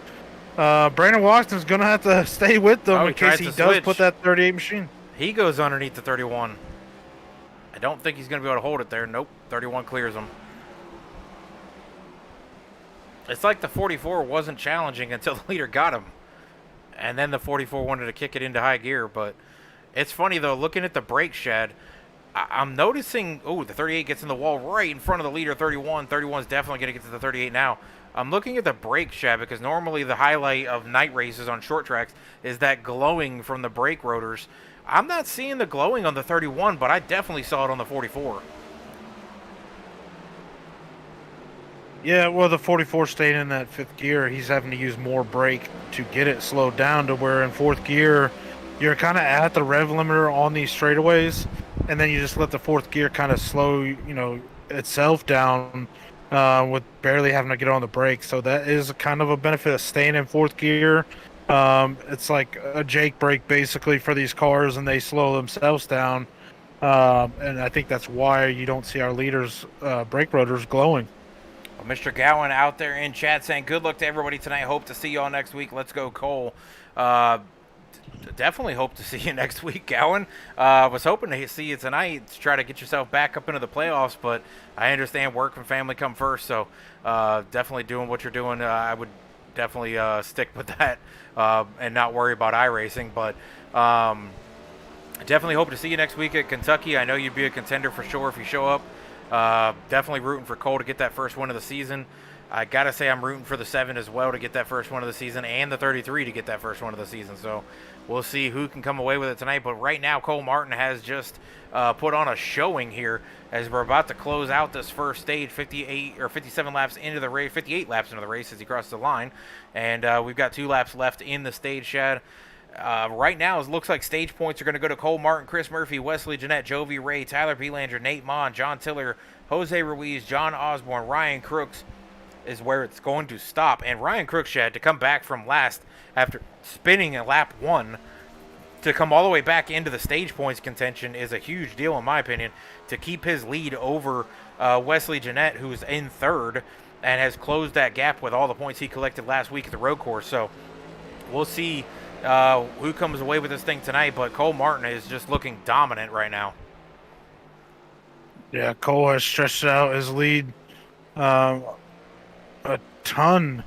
Brandon Watson's going to have to stay with them in case he does put that 38 machine. He goes underneath the 31. I don't think he's going to be able to hold it there. Nope, 31 clears him. It's like the 44 wasn't challenging until the leader got him. And then the 44 wanted to kick it into high gear. But it's funny, though, looking at the brake, Shad, I'm noticing, the 38 gets in the wall right in front of the leader, 31. 31's definitely going to get to the 38 now. I'm looking at the brake, Shad, because normally the highlight of night races on short tracks is that glowing from the brake rotors. I'm not seeing the glowing on the 31, but I definitely saw it on the 44. Yeah, well, the 44 staying in that 5th gear, he's having to use more brake to get it slowed down to where in 4th gear, you're kind of at the rev limiter on these straightaways, and then you just let the 4th gear kind of slow, itself down with barely having to get on the brake. So that is kind of a benefit of staying in 4th gear. It's like a Jake brake basically for these cars, and they slow themselves down. And I think that's why you don't see our leaders' brake rotors glowing. Well, Mr. Gowan out there in chat saying good luck to everybody tonight. Hope to see y'all next week. Let's go, Cole. Definitely hope to see you next week, Gowan. Was hoping to see you tonight to try to get yourself back up into the playoffs, but I understand work and family come first, so definitely doing what you're doing. I would definitely stick with that and not worry about iRacing, but definitely hope to see you next week at Kentucky. I know you'd be a contender for sure if you show up. Definitely rooting for Cole to get that first win of the season. I gotta say I'm rooting for the 7 as well to get that first one of the season, and the 33 to get that first one of the season. So we'll see who can come away with it tonight. But right now, Cole Martin has just put on a showing here as we're about to close out this first stage, 58 or 57 laps into the race, 58 laps into the race as he crosses the line, and we've got 2 laps left in the stage, Shad. Right now, it looks like stage points are going to go to Cole Martin, Chris Murphy, Wesley Jeanette, Jovi Ray, Tyler Belanger, Nate Mon, John Tiller, Jose Ruiz, John Osborne, Ryan Crooks is where it's going to stop. And Ryan Crooks, Shad, to come back from last after spinning a lap 1 to come all the way back into the stage points contention is a huge deal in my opinion to keep his lead over Wesley Jeanette, who's in 3rd and has closed that gap with all the points he collected last week at the road course. So we'll see who comes away with this thing tonight, but Cole Martin is just looking dominant right now. Yeah, Cole has stretched out his lead a ton.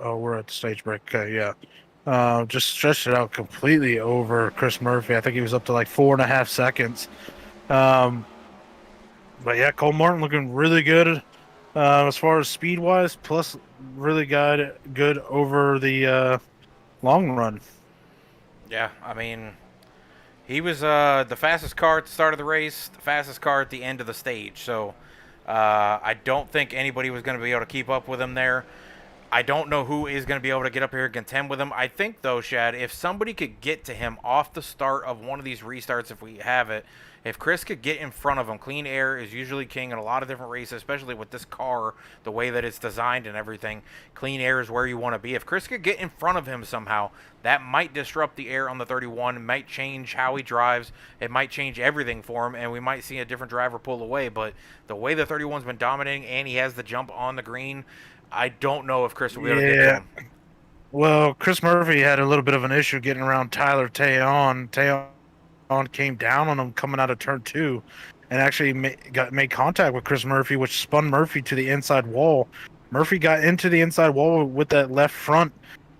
We're at the stage break. Okay, yeah. Just stretched it out completely over Chris Murphy. I think he was up to like 4.5 seconds. But yeah, Cole Martin looking really good as far as speed wise, plus really good over the long run. Yeah, I mean, he was the fastest car at the start of the race, the fastest car at the end of the stage. So I don't think anybody was going to be able to keep up with him there. I don't know who is going to be able to get up here and contend with him. I think, though, Shad, if somebody could get to him off the start of one of these restarts, if we have it, if Chris could get in front of him, clean air is usually king in a lot of different races, especially with this car, the way that it's designed and everything. Clean air is where you want to be. If Chris could get in front of him somehow, that might disrupt the air on the 31. It might change how he drives. It might change everything for him, and we might see a different driver pull away. But the way the 31's been dominating, and he has the jump on the green, I don't know if Chris will be able to get to him. Well, Chris Murphy had a little bit of an issue getting around Tyler Tayon. Tayon came down on him coming out of turn 2 and actually made contact with Chris Murphy, which spun Murphy to the inside wall. Murphy got into the inside wall with that left front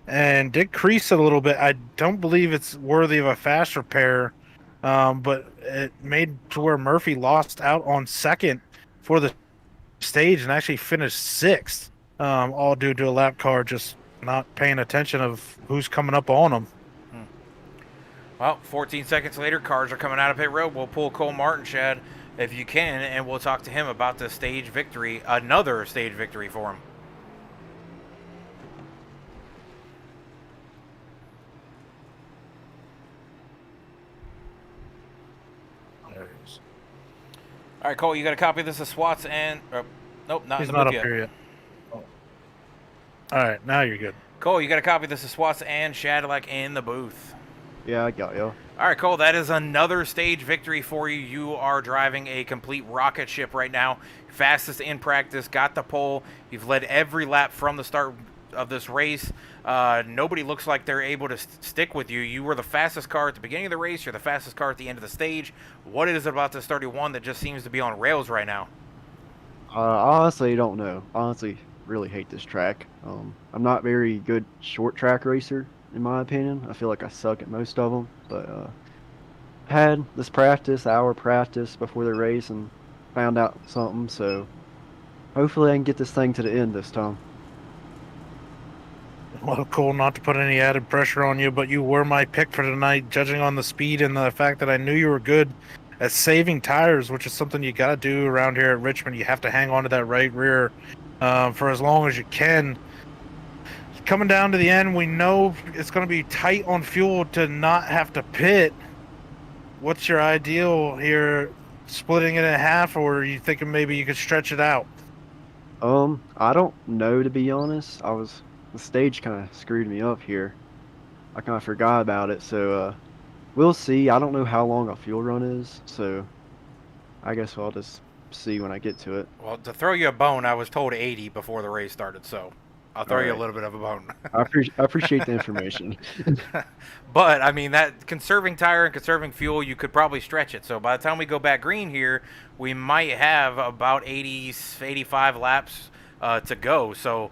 and did crease it a little bit. I don't believe it's worthy of a fast repair, but it made to where Murphy lost out on 2nd for the stage and actually finished 6th. All due to a lap car just not paying attention of who's coming up on them. Well, 14 seconds later, cars are coming out of pit road. We'll pull Cole Martin, Shad, if you can, and we'll talk to him about the stage victory, another stage victory for him. There he is. All right, Cole, you got a copy of this of SWATs and... nope, not He's in the not booth up yet. here yet. All right, now you're good. Cole, you got a copy of this of SWATs and Shadilek in the booth. Yeah, I got you. All right, Cole, that is another stage victory for you. You are driving a complete rocket ship right now. Fastest in practice, got the pole. You've led every lap from the start of this race. Nobody looks like they're able to stick with you. You were the fastest car at the beginning of the race. You're the fastest car at the end of the stage. What is it about this 31 that just seems to be on rails right now? Honestly, don't know. Honestly, really hate this track. I'm not very good short track racer, in my opinion. I feel like I suck at most of them, but had this hour practice before the race, and found out something, so hopefully I can get this thing to the end this time. Well, cool, not to put any added pressure on you, but you were my pick for tonight, judging on the speed and the fact that I knew you were good at saving tires, which is something you got to do around here at Richmond. You have to hang on to that right rear for as long as you can. Coming down to the end, we know it's going to be tight on fuel to not have to pit. What's your ideal here, splitting it in half, or are you thinking maybe you could stretch it out? I don't know, to be honest. The stage kind of screwed me up here. I kind of forgot about it, so we'll see. I don't know how long a fuel run is, so I guess I'll just see when I get to it. Well, to throw you a bone, I was told 80 before the race started, so. I'll throw All you a right. little bit of a bone. I appreciate the information. But I mean, that conserving tire and conserving fuel, you could probably stretch it. So by the time we go back green here, we might have about 80, 85 laps to go. So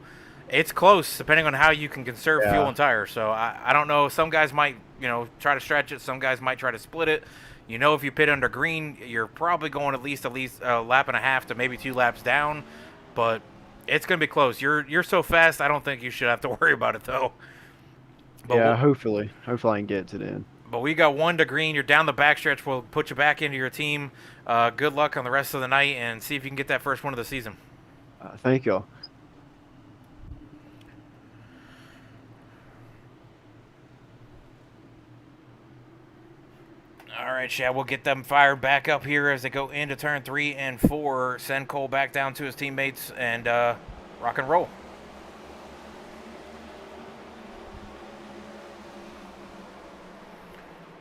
it's close, depending on how you can conserve fuel Yeah. and tire. So I don't know. Some guys might, try to stretch it. Some guys might try to split it. If you pit under green, you're probably going at least a lap and a half to maybe 2 laps down. But it's going to be close. You're so fast, I don't think you should have to worry about it, though. But Yeah, hopefully I can get to the end. But we got 1 to green. You're down the backstretch. We'll put you back into your team. Good luck on the rest of the night, and see if you can get that first one of the season. Thank y'all. All right, Chad, we'll get them fired back up here as they go into turn 3 and 4. Send Cole back down to his teammates and rock and roll.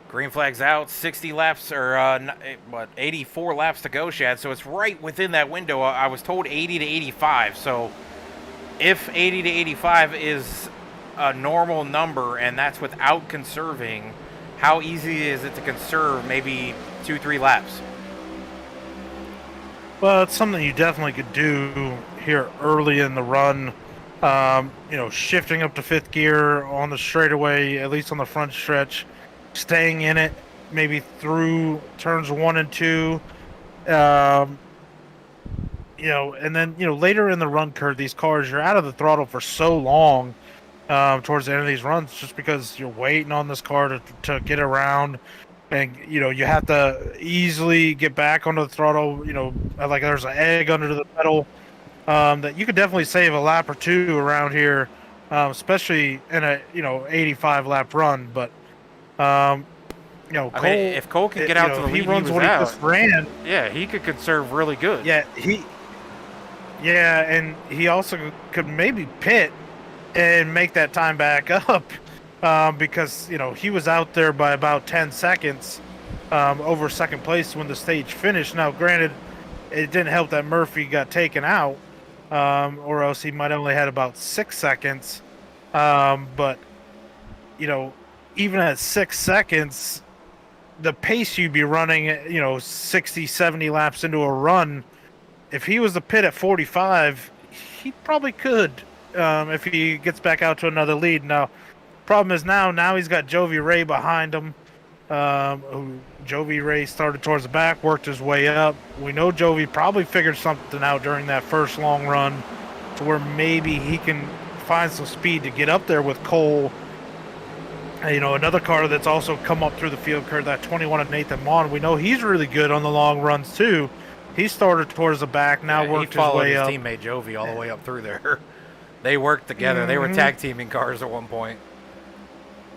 Green flag's out. 60 laps, or 84 laps to go, Shad. So it's right within that window. I was told 80 to 85. So if 80 to 85 is a normal number, and that's without conserving, how easy is it to conserve maybe 2-3 laps? Well, it's something you definitely could do here early in the run. Shifting up to 5th gear on the straightaway, at least on the front stretch, staying in it maybe through turns 1 and 2. And then later in the run curve, these cars, you're out of the throttle for so long towards the end of these runs, just because you're waiting on this car to get around, and you have to easily get back onto the throttle. Like there's an egg under the pedal that you could definitely save a lap or 2 around here, especially in a 85 lap run. But Cole, if Cole can get out to the lead, he runs he what was he out. just ran. Yeah, he could conserve really good. And he also could maybe pit and make that time back up, because he was out there by about 10 seconds over second place when the stage finished. Now, granted, it didn't help that Murphy got taken out, or else he might only had about 6 seconds. But even at 6 seconds, the pace you'd be running, 60, 70 laps into a run, if he was to pit at 45, he probably could, if he gets back out to another lead. Now, problem is now he's got Jovi Ray behind him. Jovi Ray started towards the back, worked his way up. We know Jovi probably figured something out during that first long run to where maybe he can find some speed to get up there with Cole. Another car that's also come up through the field curve, that 21 of Nathan Mon. We know he's really good on the long runs too. He started towards the back, now worked his way up. He followed his teammate Jovi all the way up through there. They worked together. They were tag teaming cars at one point.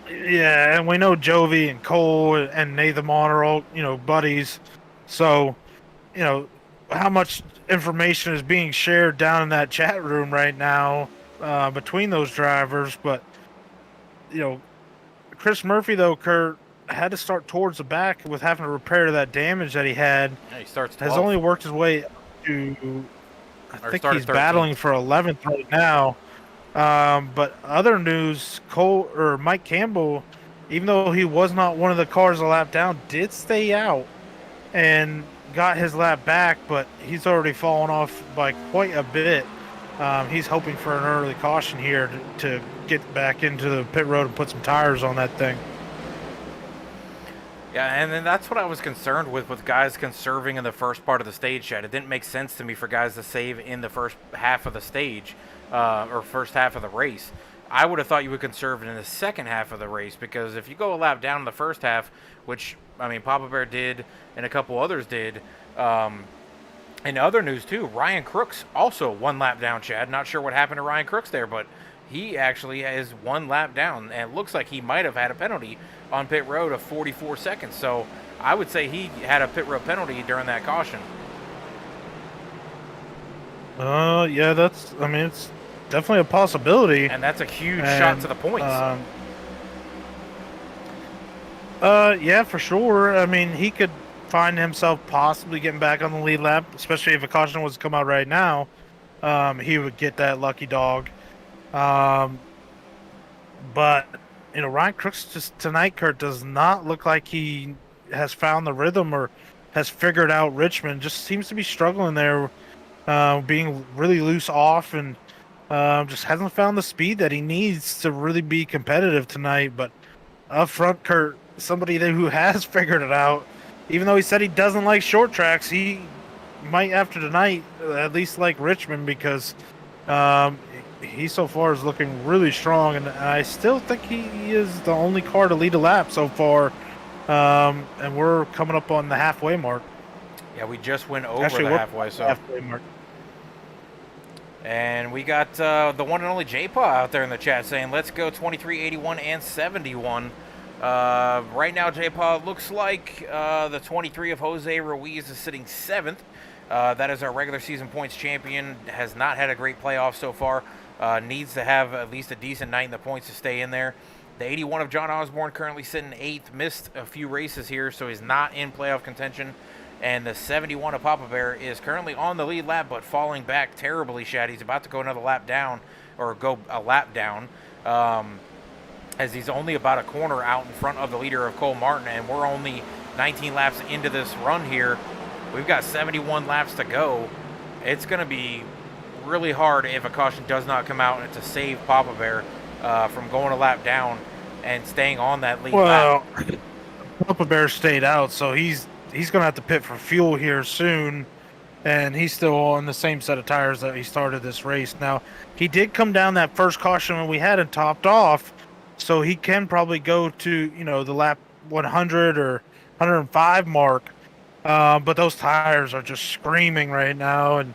Yeah, and we know Jovi and Cole and Nathan Mon are all, buddies. So, how much information is being shared down in that chat room right now between those drivers. But, Chris Murphy, though, Kurt, had to start towards the back with having to repair that damage that he had. Yeah, he starts 12th. Has only worked his way up to, I think he's 13th. battling for 11th right now. But other news, Mike Campbell, even though he was not one of the cars a lap down, did stay out and got his lap back, but he's already fallen off by quite a bit. He's hoping for an early caution here to get back into the pit road and put some tires on that thing. Yeah, and then that's what I was concerned with guys conserving in the first part of the stage, Chad. It didn't make sense to me for guys to save in the first half of the stage, or first half of the race. I would have thought you would conserve it in the second half of the race, because if you go a lap down in the first half, which, Papa Bear did and a couple others did, in other news too, Ryan Crooks also 1 lap down, Chad. Not sure what happened to Ryan Crooks there, but he actually is 1 lap down, and it looks like he might have had a penalty on pit road of 44 seconds. So I would say he had a pit road penalty during that caution. Yeah, it's definitely a possibility. And that's a huge shot to the points. Yeah, for sure. He could find himself possibly getting back on the lead lap, especially if a caution was to come out right now. He would get that lucky dog. Um, but Ryan Crooks just tonight, Kurt, does not look like he has found the rhythm or has figured out Richmond. Just seems to be struggling there, being really loose off and just hasn't found the speed that he needs to really be competitive tonight. But up front, Kurt, somebody there who has figured it out, even though he said he doesn't like short tracks, he might after tonight at least like Richmond because um, he so far is looking really strong, and I still think he is the only car to lead a lap so far. And we're coming up on the halfway mark. Yeah, we just went over Actually, the we're halfway, so. halfway mark. And we got the one and only J-Paw out there in the chat saying, let's go 23, 81, and 71. Right now, J-Paw, looks like the 23 of Jose Ruiz is sitting 7th. That is our regular season points champion. Has not had a great playoff so far. Needs to have at least a decent night in the points to stay in there. The 81 of John Osborne currently sitting 8th. Missed a few races here, so he's not in playoff contention. And the 71 of Papa Bear is currently on the lead lap, but falling back terribly, Shad. He's about to go another lap down, or go a lap down, as he's only about a corner out in front of the leader of Cole Martin, and we're only 19 laps into this run here. We've got 71 laps to go. It's going to be really hard if a caution does not come out and to save Papa Bear from going a lap down and staying on that lead lap. Well, Papa Bear stayed out, so he's going to have to pit for fuel here soon, and he's still on the same set of tires that he started this race. Now, he did come down that first caution when we had him topped off, so he can probably go to, the lap 100 or 105 mark, but those tires are just screaming right now, and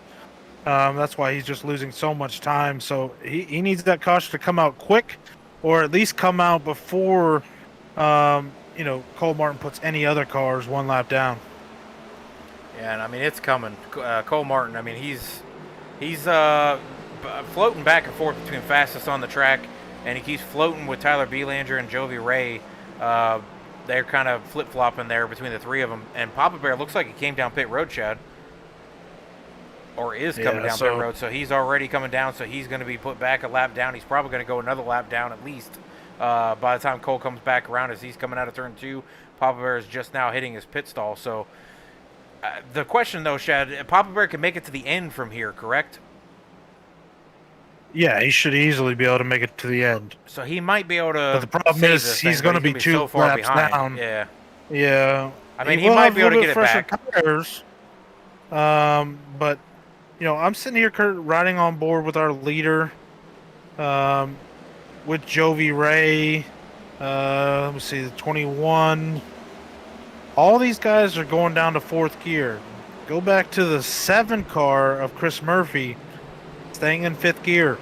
that's why he's just losing so much time. So he needs that caution to come out quick, or at least come out before Cole Martin puts any other cars one lap down. Yeah, and I mean, it's coming. Cole Martin, I mean, he's floating back and forth between fastest on the track, and he keeps floating with Tyler Belanger and Jovi Ray. They're kind of flip-flopping there between the three of them. And Papa Bear looks like he came down pit road, Chad. Or is coming down pit road, so he's already coming down, so he's going to be put back a lap down. He's probably going to go another lap down at least. By the time Cole comes back around, as he's coming out of turn 2, Papa Bear is just now hitting his pit stall. So the question, though, Shad, Papa Bear can make it to the end from here, correct? Yeah, he should easily be able to make it to the end. So he might be able to. But the problem is he's going to be 2 laps down. Yeah. Yeah. I mean, he might be able to get it back. Tires, but I'm sitting here, Kurt, riding on board with our leader. With Jovi Ray, let me see, the 21. All these guys are going down to 4th gear. Go back to the 7 car of Chris Murphy, staying in 5th gear.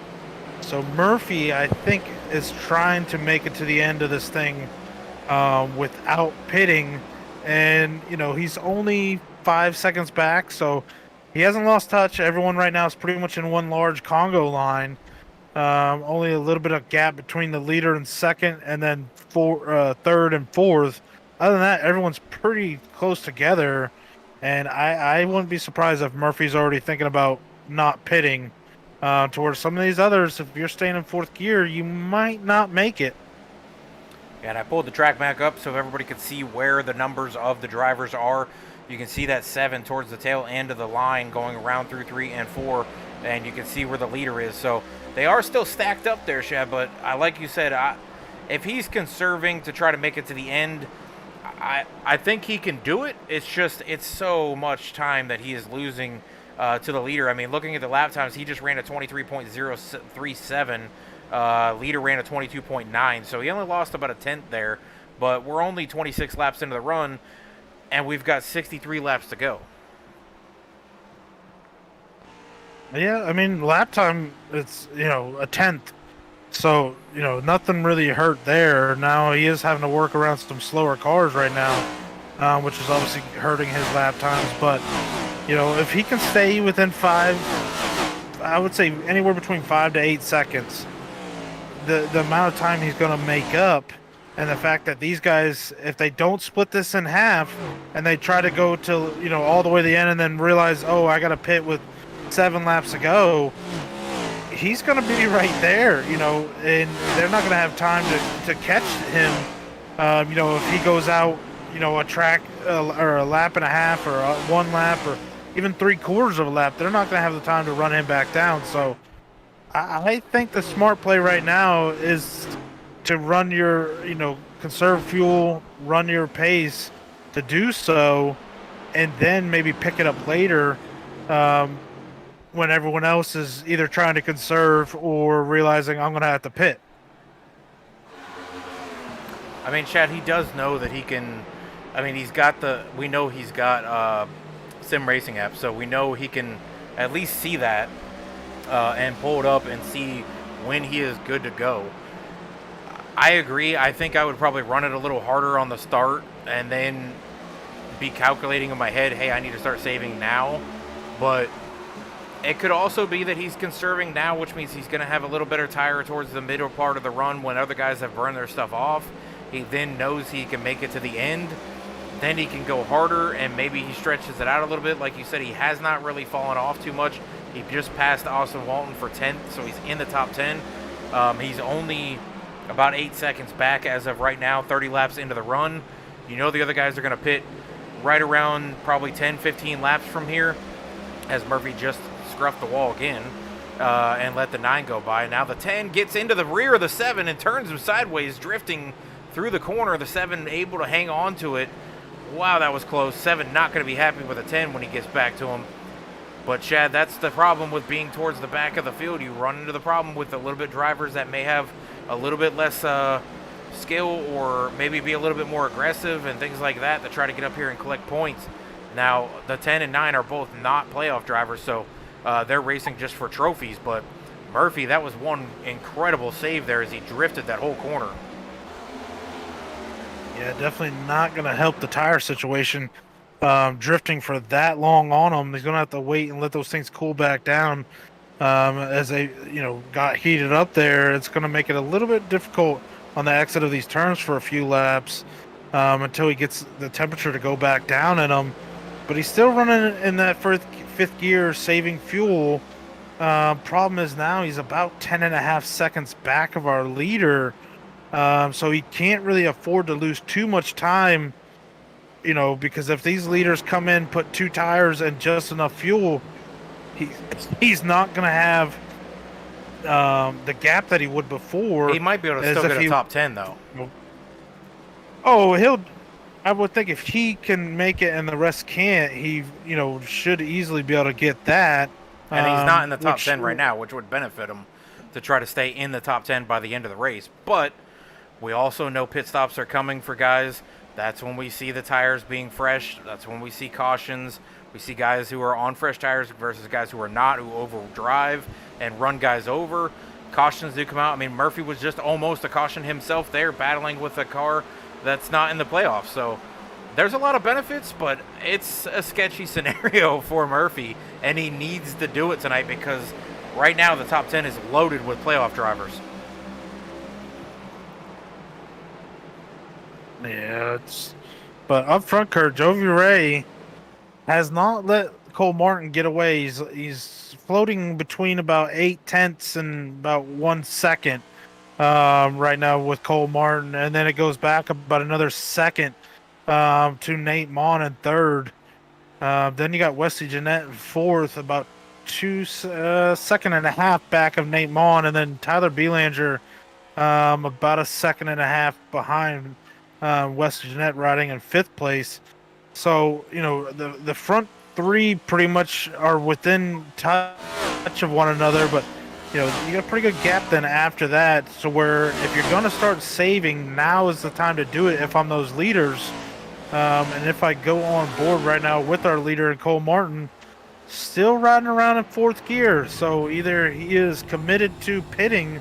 So Murphy, I think, is trying to make it to the end of this thing without pitting. And, he's only 5 seconds back, so he hasn't lost touch. Everyone right now is pretty much in one large Congo line. Only a little bit of gap between the leader and second, and then 3rd and 4th. Other than that, everyone's pretty close together, and I wouldn't be surprised if Murphy's already thinking about not pitting. Towards some of these others, if you're staying in 4th gear, you might not make it. And I pulled the track back up so everybody could see where the numbers of the drivers are. You can see that 7 towards the tail end of the line going around through 3 and 4, and you can see where the leader is. So they are still stacked up there, Shad, but like you said, if he's conserving to try to make it to the end, I think he can do it. It's just, it's so much time that he is losing to the leader. I mean, looking at the lap times, he just ran a 23.037. Leader ran a 22.9, so he only lost about a tenth there, but we're only 26 laps into the run, and we've got 63 laps to go. Yeah, I mean, lap time, it's, a tenth. So, nothing really hurt there. Now he is having to work around some slower cars right now, which is obviously hurting his lap times. But, if he can stay within 5, I would say anywhere between 5 to 8 seconds, the amount of time he's going to make up, and the fact that these guys, if they don't split this in half and they try to go to, all the way to the end and then realize, oh, I got to pit with 7 laps to go, he's going to be right there, and they're not going to have time to catch him. If he goes out, a track or a lap and a half or one lap or even 3/4 of a lap, they're not going to have the time to run him back down. So I think the smart play right now is to run your, conserve fuel, run your pace to do so, and then maybe pick it up later when everyone else is either trying to conserve or realizing I'm going to have to pit. I mean, Chad, he does know that he can. I mean, we know he's got sim racing app, so we know he can at least see that and pull it up and see when he is good to go. I agree. I think I would probably run it a little harder on the start and then be calculating in my head, hey, I need to start saving now. But it could also be that he's conserving now, which means he's going to have a little better tire towards the middle part of the run when other guys have burned their stuff off. He then knows he can make it to the end. Then he can go harder, and maybe he stretches it out a little bit. Like you said, he has not really fallen off too much. He just passed Austin Walton for 10th, so he's in the top 10. He's only about 8 seconds back as of right now, 30 laps into the run. The other guys are going to pit right around probably 10, 15 laps from here, as Murphy just scruffed the wall again and let the 9 go by. Now the 10 gets into the rear of the 7 and turns him sideways, drifting through the corner. The 7 able to hang on to it. Wow, that was close. 7 not going to be happy with a 10 when he gets back to him. But, Chad, that's the problem with being towards the back of the field. You run into the problem with a little bit drivers that may have a little bit less skill or maybe be a little bit more aggressive and things like that to try to get up here and collect points. Now, the 10 and 9 are both not playoff drivers, so they're racing just for trophies. But Murphy, that was one incredible save there as he drifted that whole corner. Yeah, definitely not going to help the tire situation. Drifting for that long on him, he's going to have to wait and let those things cool back down. As they, got heated up there, it's going to make it a little bit difficult on the exit of these turns for a few laps until he gets the temperature to go back down in them. But he's still running in that fifth gear, saving fuel. Problem is now he's about 10.5 seconds back of our leader. So he can't really afford to lose too much time, because if these leaders come in, put 2 tires and just enough fuel, he's not going to have the gap that he would before. He might be able to still get a top 10, though. Oh, I would think if he can make it and the rest can't, he, should easily be able to get that. And he's not in the top 10 right now, which would benefit him to try to stay in the top 10 by the end of the race. But we also know pit stops are coming for guys. That's when we see the tires being fresh. That's when we see cautions. We see guys who are on fresh tires versus guys who are not, who overdrive and run guys over. Cautions do come out. I mean, Murphy was just almost a caution himself there, battling with a car that's not in the playoffs. So there's a lot of benefits, but it's a sketchy scenario for Murphy, and he needs to do it tonight because right now the top 10 is loaded with playoff drivers. Yeah, but up front, Kurt, Jovi Ray has not let Cole Martin get away. He's floating between about 8/10 and about 1 second right now with Cole Martin, and then it goes back about another second to Nate Mon in third. Then you got Wesley Jeanette in fourth, about 2 second and a half back of Nate Mon, and then Tyler Belanger about 1.5 seconds behind Wesley Jeanette riding in fifth place. So, the front 3 pretty much are within touch of one another, but, you got a pretty good gap then after that. So where if you're going to start saving, now is the time to do it if I'm those leaders. And if I go on board right now with our leader, Cole Martin, still riding around in 4th gear. So either he is committed to pitting,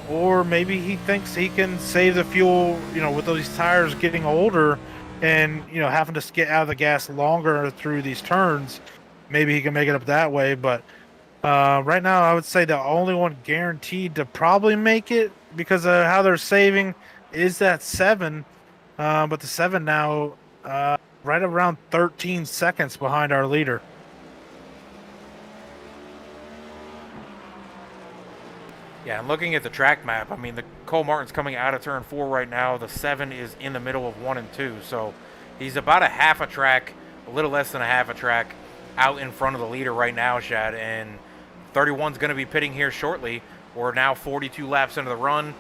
or maybe he thinks he can save the fuel, with those tires getting older and, having to get out of the gas longer through these turns. Maybe he can make it up that way. But right now, I would say the only one guaranteed to probably make it because of how they're saving is that 7. But the 7 now right around 13 seconds behind our leader. Yeah, and looking at the track map, I mean, the Cole Martin's coming out of turn 4 right now. The 7 is in the middle of 1 and 2, so he's about a half a track, a little less than a half a track, out in front of the leader right now, Shad. And 31's going to be pitting here shortly. We're now 42 laps into the run.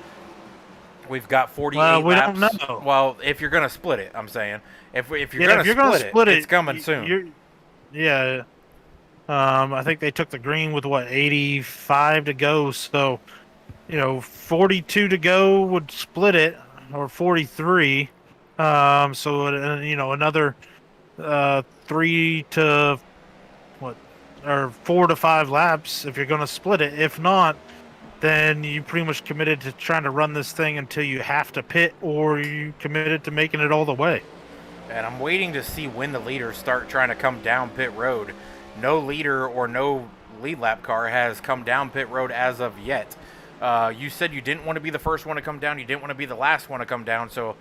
We've got 48 we laps. don't know. Well, if you're going to split it, I'm saying. If you're going to split it, it's coming soon. Yeah. I think they took the green with 85 to go. So, 42 to go would split it, or 43. So another 3 to 4 to 5 laps if you're going to split it. If not, then you pretty much committed to trying to run this thing until you have to pit, or you committed to making it all the way. And I'm waiting to see when the leaders start trying to come down pit road. No leader or no lead lap car has come down pit road as of yet. You said you didn't want to be the first one to come down. You didn't want to be the last one to come down. So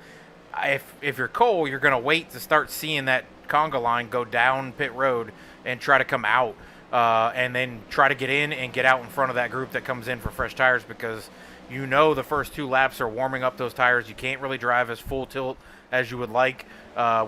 if you're Cole, you're going to wait to start seeing that conga line go down pit road and try to come out. And then try to get in and get out in front of that group that comes in for fresh tires, because the first 2 laps are warming up those tires. You can't really drive as full tilt as you would like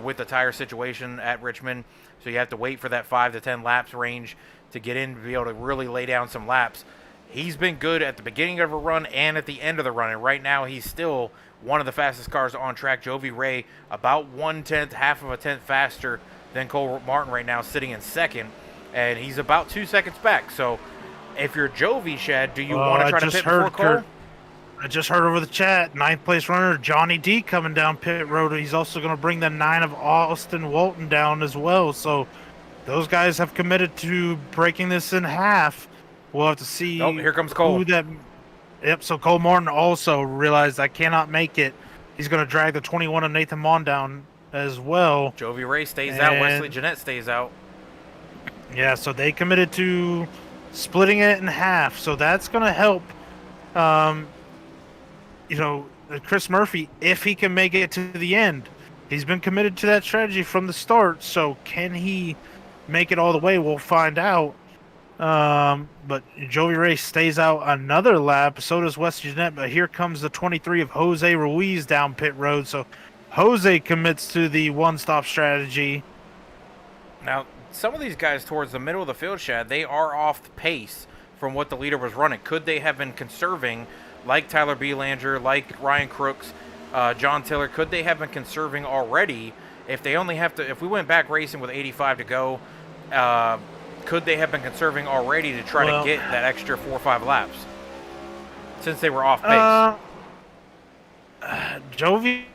with the tire situation at Richmond. So you have to wait for that 5 to 10 laps range to get in to be able to really lay down some laps. He's been good at the beginning of a run and at the end of the run, and right now he's still one of the fastest cars on track. Jovi Ray about 1/10, half of a tenth faster than Cole Martin right now, sitting in second. And he's about 2 seconds back. So if you're Jovi, Shad, do you want to try to pit before Cole? I just heard over the chat, 9th place runner Johnny D coming down pit road. He's also going to bring the 9 of Austin Walton down as well. So those guys have committed to breaking this in half. We'll have to see. Oh, here comes Cole. Yep, so Cole Martin also realized I cannot make it. He's going to drag the 21 of Nathan Mon down as well. Jovi Ray stays out. Wesley Jeanette stays out. Yeah, so they committed to splitting it in half. So that's going to help, Chris Murphy, if he can make it to the end. He's been committed to that strategy from the start. So can he make it all the way? We'll find out. But Joey Ray stays out another lap. So does Wesley Jeanette. But here comes the 23 of Jose Ruiz down pit road. So Jose commits to the one-stop strategy. Now, some of these guys towards the middle of the field, Shad, they are off the pace from what the leader was running. Could they have been conserving, like Tyler Belanger, like Ryan Crooks, John Tiller? Could they have been conserving already if they only have to? If we went back racing with 85 to go, could they have been conserving already to try to get that extra 4 or 5 laps since they were off pace? Jovi,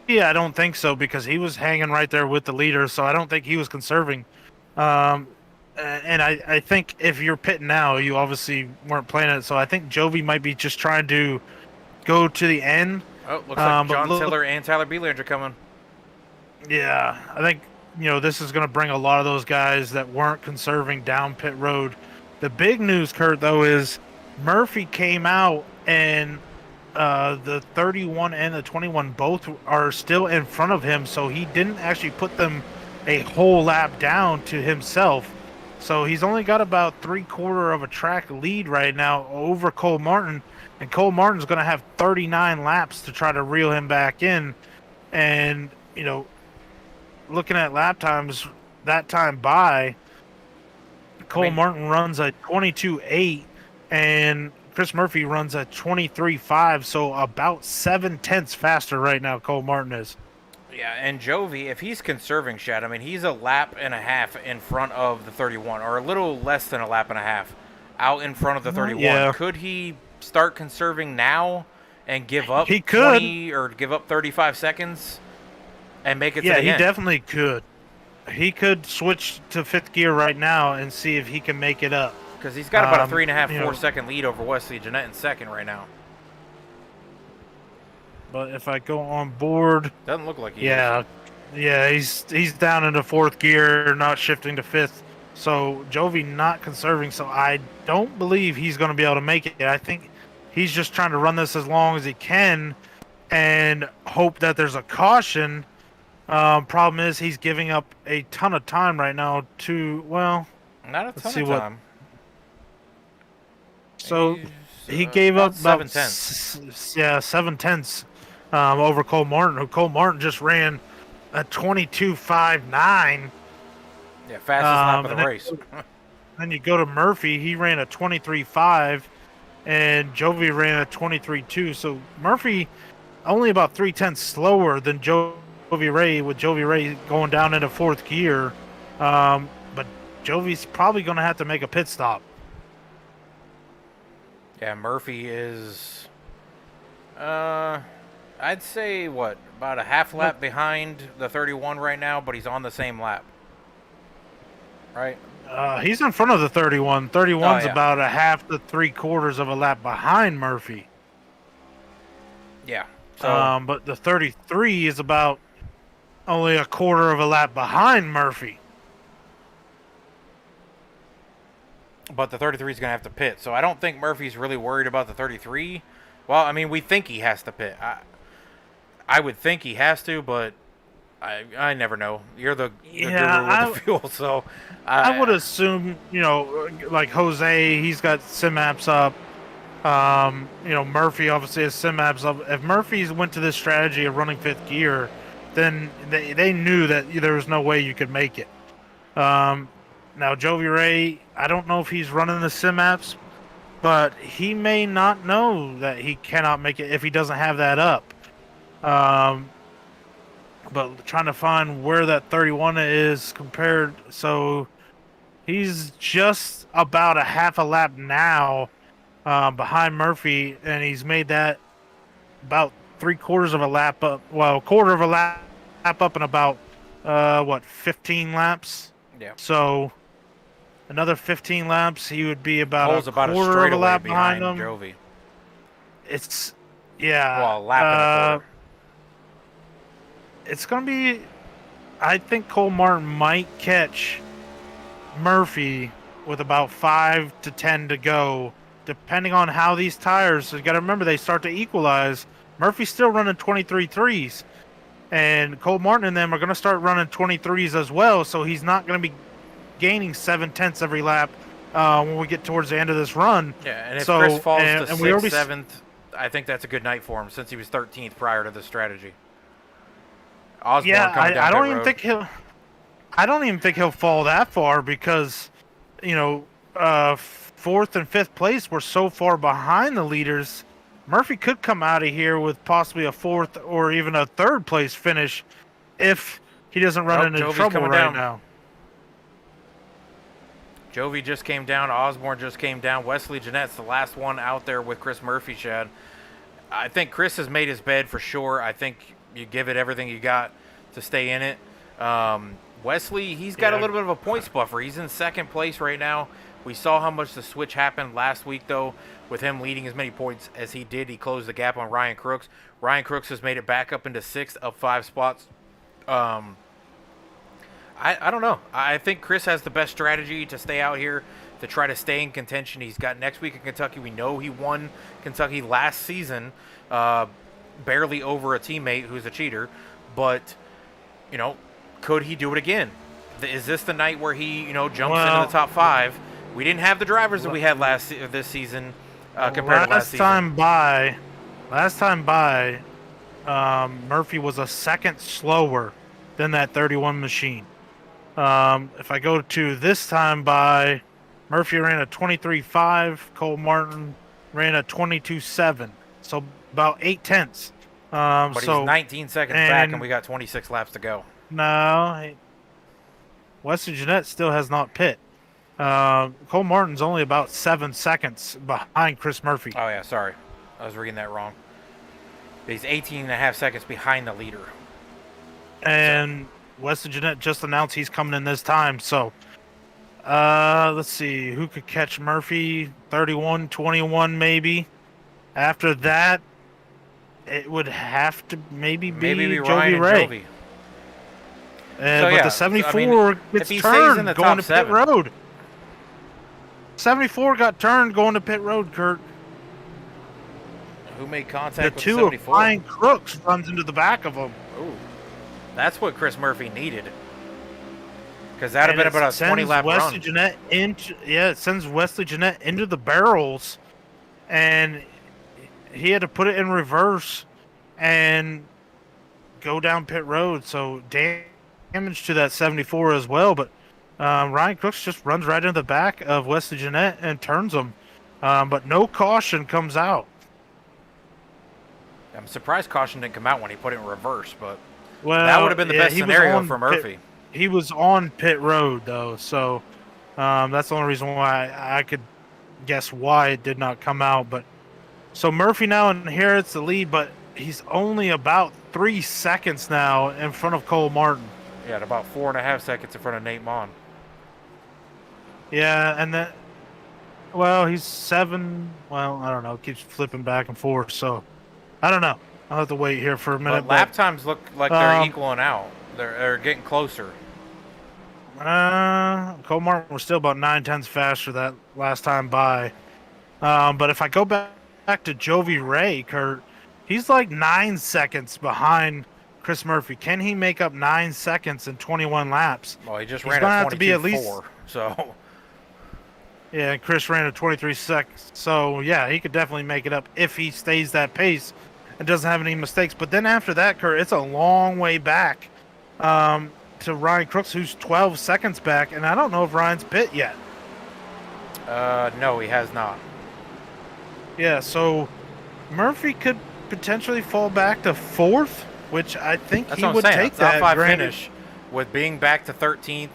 yeah, I don't think so, because he was hanging right there with the leader, so I don't think he was conserving. And I think if you're pitting now, you obviously weren't planning it, so I think Jovi might be just trying to go to the end. Oh, looks like John Tiller and Tyler Belanger coming. Yeah, I think this is going to bring a lot of those guys that weren't conserving down pit road. The big news, Kurt, though, is Murphy came out, and the 31 and the 21 both are still in front of him, so he didn't actually put them a whole lap down to himself. So he's only got about 3/4 of a track lead right now over Cole Martin, and Cole Martin's going to have 39 laps to try to reel him back in. And, looking at lap times, that time by, Cole Martin runs a 22.8 and Chris Murphy runs a 23.5, so about 7/10 faster right now Cole Martin is. Yeah, and Jovi, if he's conserving, Shad, he's a lap and a half in front of the 31, or a little less than a lap and a half out in front of the 31. Yeah. Could he start conserving now and give up he could. 20 or give up 35 seconds and make it to the end? Yeah, he definitely could. He could switch to 5th gear right now and see if he can make it up. Because he's got about a 3.5, 4 second lead over Wesley Jeanette in second right now. But if I go on board, doesn't look like he is. Yeah, he's down into 4th gear, not shifting to 5th. So Jovi not conserving, so I don't believe he's going to be able to make it. I think he's just trying to run this as long as he can and hope that there's a caution. Problem is he's giving up a ton of time right now to, not a ton of time. So he gave up about 7/10. yeah 7/10 over Cole Martin. Who Cole Martin just ran a 22.59. Yeah, fastest lap of the and race. Then you go to Murphy. He ran a 23.5, and Jovi ran a 23.2. So Murphy only about 3/10 slower than Jovi Ray, with Jovi Ray going down into fourth gear. But Jovi's probably going to have to make a pit stop. Yeah, Murphy is, I'd say, what, about a half lap behind the 31 right now, but he's on the same lap. Right? He's in front of the 31. 31's yeah. about a half to 3/4 of a lap behind Murphy. Yeah. So, But the 33 is about only a quarter of a lap behind Murphy. but the 33 is going to have to pit, so I don't think Murphy's really worried about the 33. Well, I mean, we think he has to pit. I would think he has to, but I never know. You're the guru with the fuel, so I would assume, like Jose, he's got sim apps up. Murphy obviously has sim apps up. If Murphy's went to this strategy of running fifth gear, then they knew that there was no way you could make it. Now Jovi Ray, I don't know if he's running the sim apps, but he may not know that he cannot make it if he doesn't have that up. But trying to find where that 31 is compared, so he's just about a half a lap now behind Murphy, and he's made that about 3/4 of a lap up. Well, quarter of a lap up in about 15 laps. Yeah. So another 15 laps, he would be about Cole's a about quarter a of a straightaway lap behind behind him. Jovi. It's yeah. Well, a lap and a quarter. It's going to be, I think Cole Martin might catch Murphy with about 5 to 10 to go, depending on how these tires, you got to remember they start to equalize. Murphy's still running 23.3s, and Cole Martin and them are going to start running 23s as well, so he's not going to be gaining 7/10 every lap when we get towards the end of this run. Yeah, and if Chris falls to 6th, 7th, I think that's a good night for him since he was 13th prior to this strategy. Osborne coming down I don't that even road. think he'll fall that far because, fourth and fifth place were so far behind the leaders. Murphy could come out of here with possibly a fourth or even a third place finish if he doesn't run into Jovi's trouble coming right down. now. Jovi just came down. Osborne just came down. Wesley Jeanette's the last one out there with Chris Murphy, Chad. I think Chris has made his bed for sure. I think you give it everything you got to stay in it. Wesley, he's got a little bit of a points buffer. He's in second place right now. We saw how much the switch happened last week, though, with him leading as many points as he did. He closed the gap on Ryan Crooks. Ryan Crooks has made it back up into 6th of 5 spots. I don't know. I think Chris has the best strategy to stay out here, to try to stay in contention. He's got next week in Kentucky. We know he won Kentucky last season, barely over a teammate who's a cheater. But, could he do it again? Is this the night where he, jumps into the top 5? We didn't have the drivers that we had this season compared to last season. Last time by, Murphy was a second slower than that 31 machine. If I go to this time by, Murphy ran a 23.5, Cole Martin ran a 22.7, so about 8/10. But he's 19 seconds back, and we got 26 laps to go. No, Wesley Jeanette still has not pit. Cole Martin's only about 7 seconds behind Chris Murphy. Oh, yeah, sorry. I was reading that wrong. He's 18.5 seconds behind the leader. And Wesley Jeanette just announced he's coming in this time, so let's see. Who could catch Murphy? 31, 21 maybe. After that, it would have to maybe be Jovi Ray. Jovi. But the 74 gets turned going to pit road. 74 got turned going to pit road, Kurt. Who made contact with the 2 of 74? Ryan Crooks runs into the back of him. Ooh, that's what Chris Murphy needed. Because that would have been about a 20-lap run. It sends Wesley Jeanette into the barrels, and he had to put it in reverse and go down pit road. So damage to that 74 as well. But Ryan Crooks just runs right into the back of Wesley Jeanette and turns him. But no caution comes out. I'm surprised caution didn't come out when he put it in reverse, but Well, that would have been the best he was scenario on for Murphy. He was on pit road though, so that's the only reason why I could guess why it did not come out. But so Murphy now inherits the lead, but he's only about 3 seconds now in front of Cole Martin. Yeah, at about 4.5 seconds in front of Nate Mon. Yeah, and then, well, he's 7. Well, I don't know. Keeps flipping back and forth, so I don't know. I'll have to wait here for a minute. But lap times look like they're equaling out. They're getting closer. Cole Martin was still about 9/10 faster that last time by. But if I go back to Jovi Ray, Kurt, he's like 9 seconds behind Chris Murphy. Can he make up 9 seconds in 21 laps? Well, he just He's ran gonna a have to be at 22.4, least. so Yeah, and Chris ran a 23 seconds. So, yeah, he could definitely make it up if he stays that pace and doesn't have any mistakes. But then after that, Kurt, it's a long way back to Ryan Crooks, who's 12 seconds back. And I don't know if Ryan's pit yet. no, he has not. Yeah, so Murphy could potentially fall back to 4th, which I think That's he what I'm would saying. take A top that. 5 granted. finish with being back to 13th,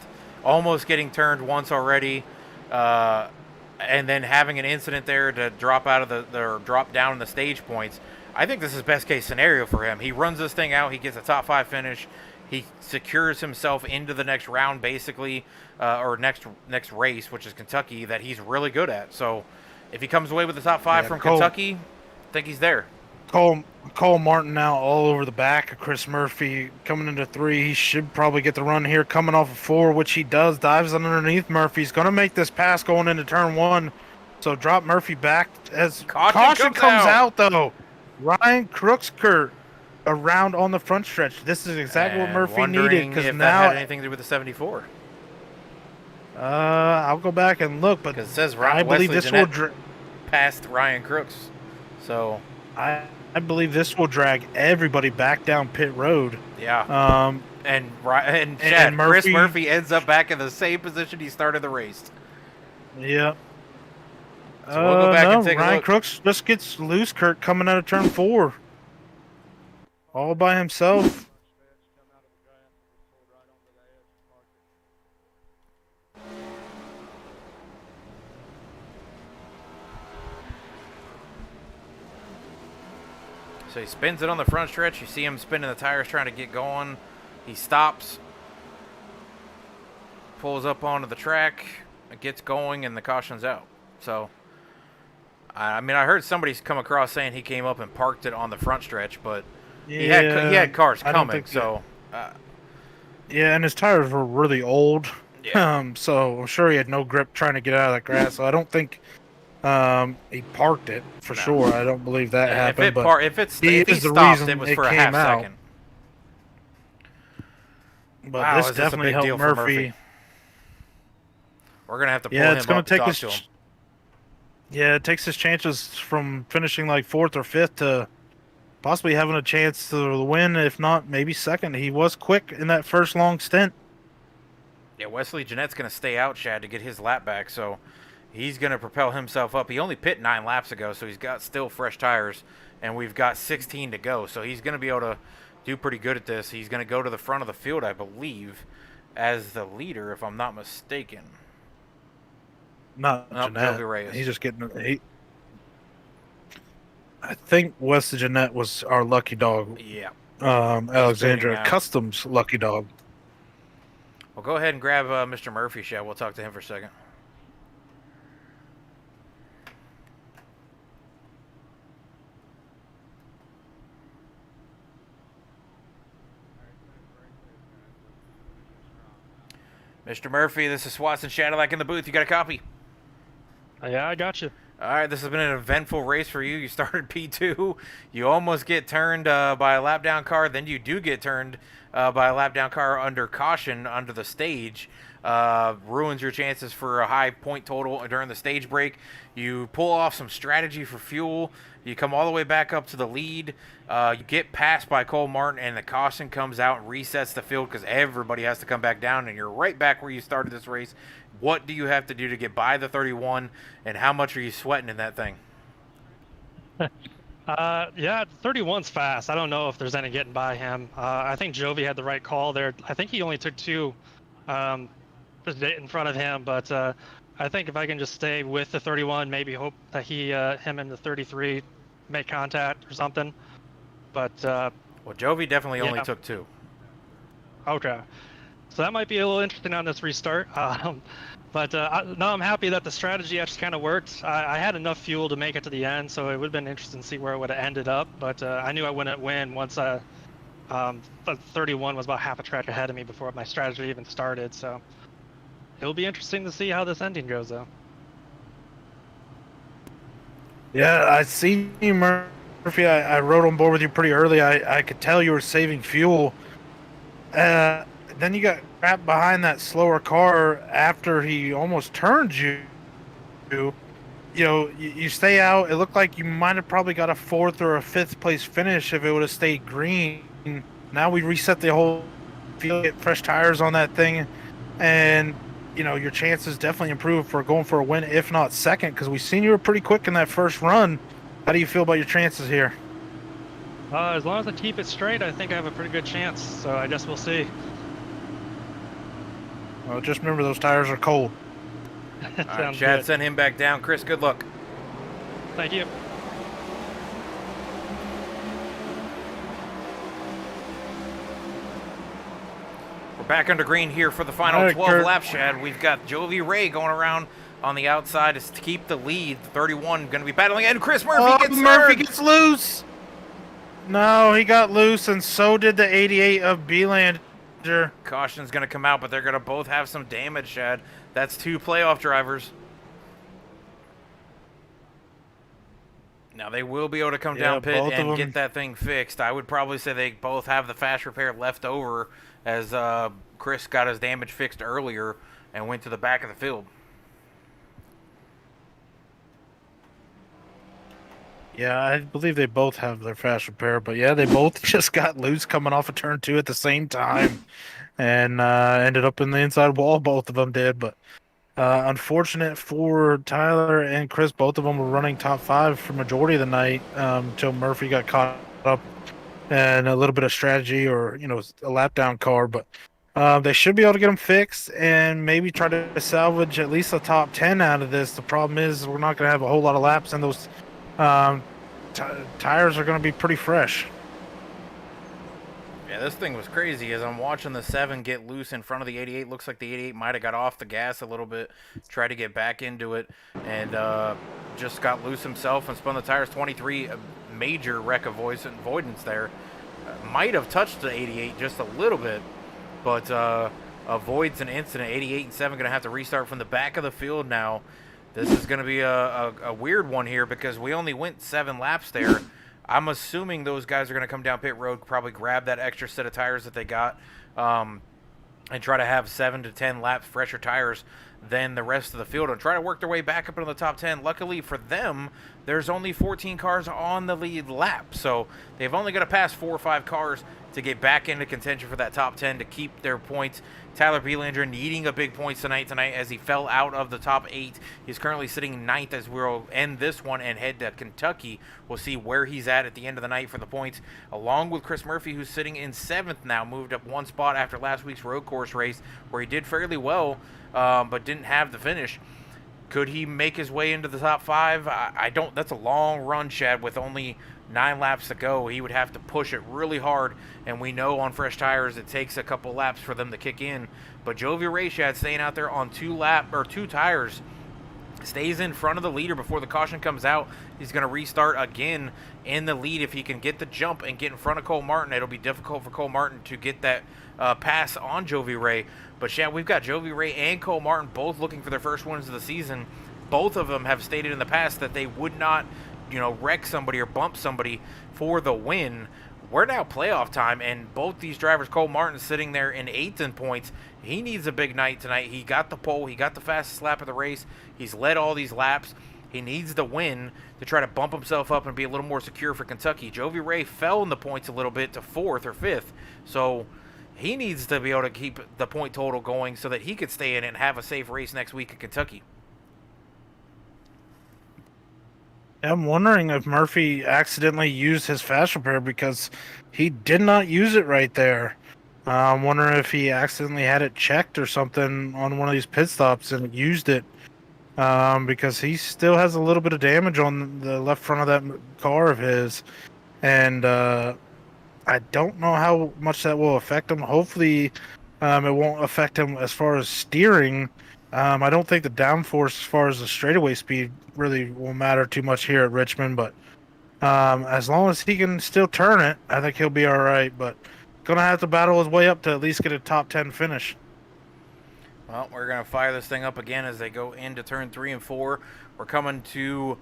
almost getting turned once already, and then having an incident there to drop out of or drop down in the stage points. I think this is best case scenario for him. He runs this thing out. He gets a top 5 finish. He secures himself into the next round, basically, or next race, which is Kentucky, that he's really good at. So, if he comes away with the top 5 from Kentucky, I think he's there. Cole Martin now all over the back of Chris Murphy coming into 3. He should probably get the run here coming off of 4, which he does. Dives underneath Murphy. He's going to make this pass going into turn 1. So drop Murphy back as caution comes out though. Ryan Crooks, Kurt, around on the front stretch. This is exactly what Murphy needed because now that had anything to do with the 74. I'll go back and look, but because it says I believe this will past Ryan Crooks. So I believe this will drag everybody back down pit road. Yeah. And Chad, Chris Murphy ends up back in the same position he started the race. Yeah. So we'll go back and take a Ryan look. Crooks just gets loose, Kurt, coming out of turn 4. All by himself. So he spins it on the front stretch. You see him spinning the tires trying to get going. He stops, pulls up onto the track, it gets going, and the caution's out. So, I mean, I heard somebody's come across saying he came up and parked it on the front stretch, but he had cars coming. So, yeah, and his tires were really old. Yeah. So I'm sure he had no grip trying to get out of that grass. So I don't think he parked it for sure. I don't believe that happened. If he stopped, it was for a half second. But wow, this definitely helped Murphy. We're going to have to pull him it's going up to take talk his. to him. Yeah, it takes his chances from finishing like 4th or 5th to possibly having a chance to win, if not maybe 2nd. He was quick in that first long stint. Yeah, Wesley Jeanette's going to stay out, Chad, to get his lap back, so he's going to propel himself up. He only pit 9 laps ago, so he's got still fresh tires, and we've got 16 to go, so he's going to be able to do pretty good at this. He's going to go to the front of the field, I believe, as the leader, if I'm not mistaken. Not Jeanette. He's just getting. I think Wesley Jeanette was our lucky dog. Yeah. Alexandria Customs lucky dog. Well, go ahead and grab Mr. Murphy, Chad. We'll talk to him for a second. Mr. Murphy, this is Watson Shadowlack in the booth. You got a copy? Yeah, I got you. All right, this has been an eventful race for you. You started P2. You almost get turned by a lap down car. Then you do get turned by a lap down car under caution under the stage. ruins your chances for a high point total during the stage break. You pull off some strategy for fuel. You come all the way back up to the lead. You get passed by Cole Martin, and the caution comes out and resets the field because everybody has to come back down, and you're right back where you started this race. What do you have to do to get by the 31, and how much are you sweating in that thing? Yeah, 31's fast. I don't know if there's any getting by him. I think Jovi had the right call there. I think he only took two just in front of him, but I think if I can just stay with the 31, maybe hope that him and the 33 make contact or something. But well, Jovi definitely only yeah. took two. Okay, so that might be a little interesting on this restart. But no, I'm happy that the strategy actually kind of worked. I had enough fuel to make it to the end, so it would have been interesting to see where it would have ended up. But I knew I wouldn't win once the 31 was about half a track ahead of me before my strategy even started. So it'll be interesting to see how this ending goes, though. Yeah, I see you, Murphy. I rode on board with you pretty early. I could tell you were saving fuel. Then you got trapped behind that slower car after he almost turned you. You know, you stay out. It looked like you might have probably got a 4th or a 5th place finish if it would have stayed green. Now we reset the whole field, get fresh tires on that thing, and you know your chances definitely improve for going for a win, if not second, because we seen you were pretty quick in that first run. How do you feel about your chances here? As long as I keep it straight, I think I have a pretty good chance. So I guess we'll see. Well, just remember those tires are cold. All right, Sounds Chad, good. send him back down. Chris, good luck. Thank you. We're back under green here for the final All right, 12 Kurt. laps, Chad. We've got Jovi Ray going around on the outside to keep the lead. The 31 going to be battling, and Chris Murphy gets Murphy third. gets loose. No, he got loose, and so did the 88 of Belanger. Caution's going to come out, but they're going to both have some damage, Chad. That's two playoff drivers. Now, they will be able to come down pit both of and them. get that thing fixed. I would probably say they both have the fast repair left over, as Chris got his damage fixed earlier and went to the back of the field. Yeah, I believe they both have their fast repair, but yeah, they both just got loose coming off of turn 2 at the same time, and ended up in the inside wall. Both of them did, but unfortunate for Tyler and Chris. Both of them were running top 5 for majority of the night until Murphy got caught up and a little bit of strategy, or a lap down car, but they should be able to get them fixed and maybe try to salvage at least a top 10 out of this. The problem is we're not going to have a whole lot of laps, and those tires are going to be pretty fresh. Yeah, this thing was crazy. As I'm watching the 7 get loose in front of the 88, looks like the 88 might have got off the gas a little bit, tried to get back into it, and just got loose himself and spun the tires. 23, a major wreck avoidance there. Might have touched the 88 just a little bit, but avoids an incident. 88 and 7 going to have to restart from the back of the field now. This is going to be a weird one here because we only went 7 laps there. I'm assuming those guys are going to come down pit road, probably grab that extra set of tires that they got, and try to have 7 to 10 laps fresher tires than the rest of the field and try to work their way back up into the top 10. Luckily for them, there's only 14 cars on the lead lap, so they've only got to pass 4 or 5 cars to get back into contention for that top 10 to keep their points. Tyler Belanger needing a big points tonight as he fell out of the top 8. He's currently sitting 9th as we'll end this one and head to Kentucky. We'll see where he's at the end of the night for the points, along with Chris Murphy, who's sitting in 7th now, moved up 1 spot after last week's road course race where he did fairly well, but didn't have the finish. Could he make his way into the top 5? I don't. That's a long run, Chad, with only 9 laps to go. He would have to push it really hard, and we know on fresh tires it takes a couple laps for them to kick in. But Jovi Ray, Chad, staying out there on 2 tires, stays in front of the leader before the caution comes out. He's going to restart again in the lead. If he can get the jump and get in front of Cole Martin, it'll be difficult for Cole Martin to get that pass on Jovi Ray. But, Chad, we've got Jovi Ray and Cole Martin both looking for their first wins of the season. Both of them have stated in the past that they would not wreck somebody or bump somebody for the win. We're now playoff time, and both these drivers, Cole Martin sitting there in 8th in points. He needs a big night tonight. He got the pole. He got the fastest lap of the race. He's led all these laps. He needs the win to try to bump himself up and be a little more secure for Kentucky. Jovi Ray fell in the points a little bit to 4th or 5th, so he needs to be able to keep the point total going so that he could stay in and have a safe race next week at Kentucky. I'm wondering if Murphy accidentally used his fast repair because he did not use it right there. I'm wondering if he accidentally had it checked or something on one of these pit stops and used it, because he still has a little bit of damage on the left front of that car of his. And I don't know how much that will affect him. Hopefully, it won't affect him as far as steering. I don't think the downforce as far as the straightaway speed really will matter too much here at Richmond, but as long as he can still turn it, I think he'll be all right. But gonna have to battle his way up to at least get a top 10 finish. Well, we're gonna fire this thing up again as they go into turn 3 and 4. We're coming to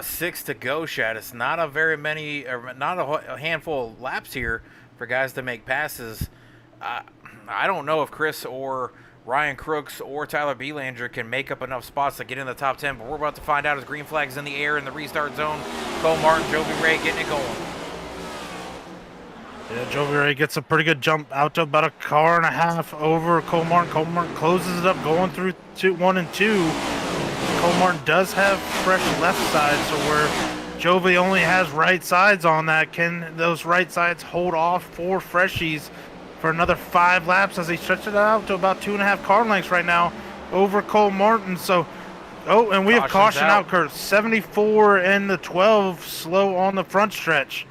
6 to go, Shad. It's not a very many, or not a handful of laps here for guys to make passes. I don't know if Chris or Ryan Crooks or Tyler Belanger can make up enough spots to get in the top 10, but we're about to find out as green flag's in the air in the restart zone. Cole Martin, Jovi Ray getting it going. Yeah, Jovi Ray gets a pretty good jump out to about a car and a half over Cole Martin. Cole Martin closes it up going through 1 and 2. Cole Martin does have fresh left side, so where Jovi only has right sides on that, can those right sides hold off 4 freshies for another 5 laps as he stretches it out to about 2.5 car lengths right now over Cole Martin. So, and we have caution out, Kurt. 74 and the 12 slow on the front stretch.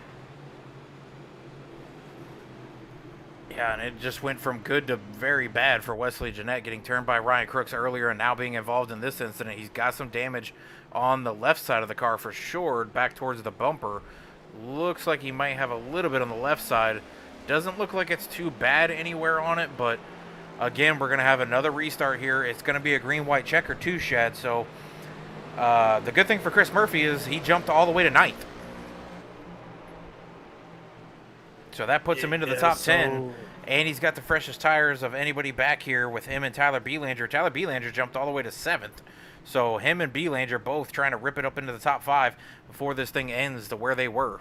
Yeah, and it just went from good to very bad for Wesley Jeanette, getting turned by Ryan Crooks earlier and now being involved in this incident. He's got some damage on the left side of the car for sure, back towards the bumper. Looks like he might have a little bit on the left side. Doesn't look like it's too bad anywhere on it, but again, we're going to have another restart here. It's going to be a green-white checker too, Shad. So the good thing for Chris Murphy is he jumped all the way to 9th. So that puts him into the top 10, and he's got the freshest tires of anybody back here with him and Tyler Belanger. Tyler Belanger jumped all the way to 7th. So him and Belanger both trying to rip it up into the top 5 before this thing ends to where they were.